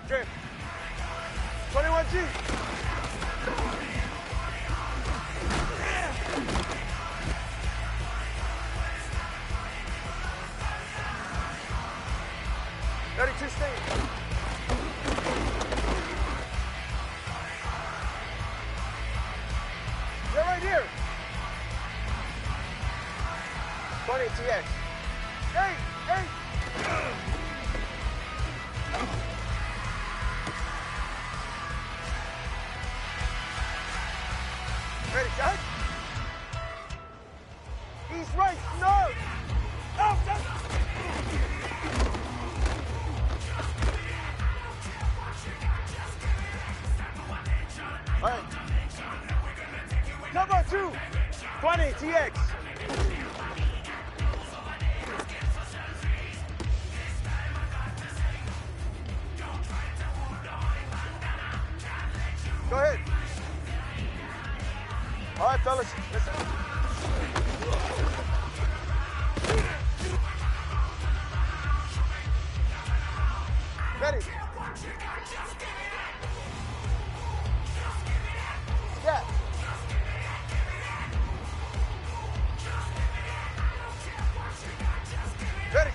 Drip. 21G. Two stay. They're right here. 20 TX. Hey. Jack. East right, no. Oh, Jack. All right. Cover 2. 20, TX. Go ahead. All right, fellas, listen. Ready? Yeah. Ready?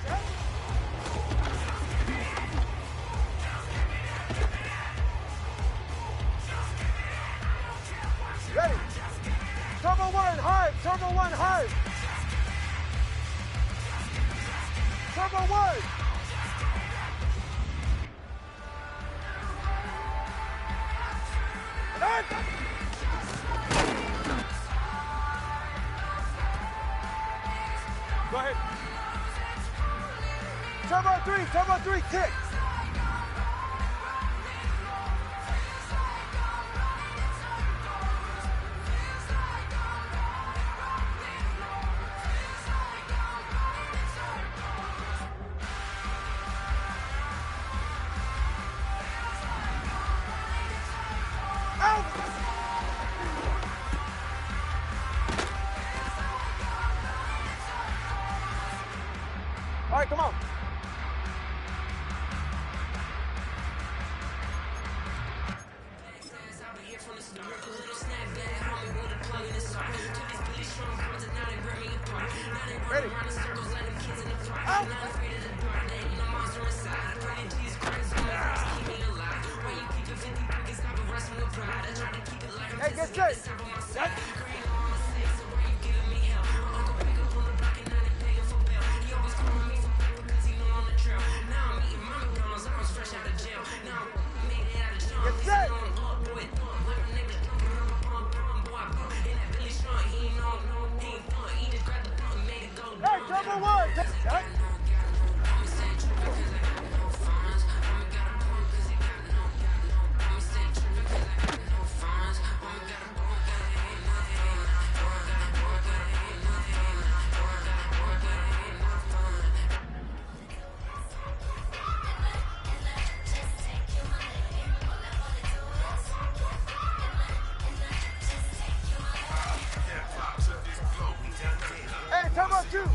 Ready? Turbo 1, hard. Turbo 1, hard. Turbo 1. And go ahead. Turbo 3, tick. Out. All right, come on. Ready? Out. Hey, get set. Set. Get set. Hey, Turbo 1. Set. Hey, Turbo 2.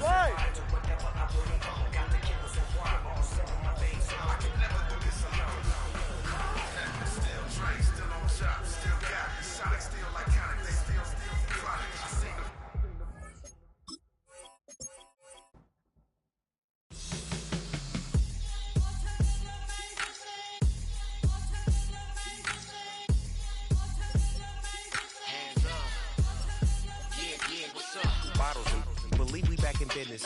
Right. Bottles and believe we back in business.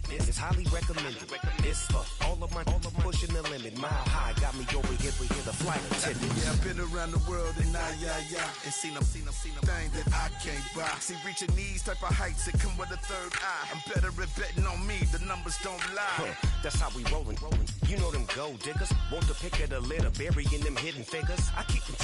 It's highly recommended. It's for all of my pushing the limit. Mile high got me over here for the flight attendant. Yeah, I've been around the world and and seen them thing that I can't buy. See, reaching these type of heights, it come with a third eye. I'm better at betting on me, the numbers don't lie. That's how we rollin'. You know them gold diggers, want to pick at a litter, burying them hidden figures. I keep them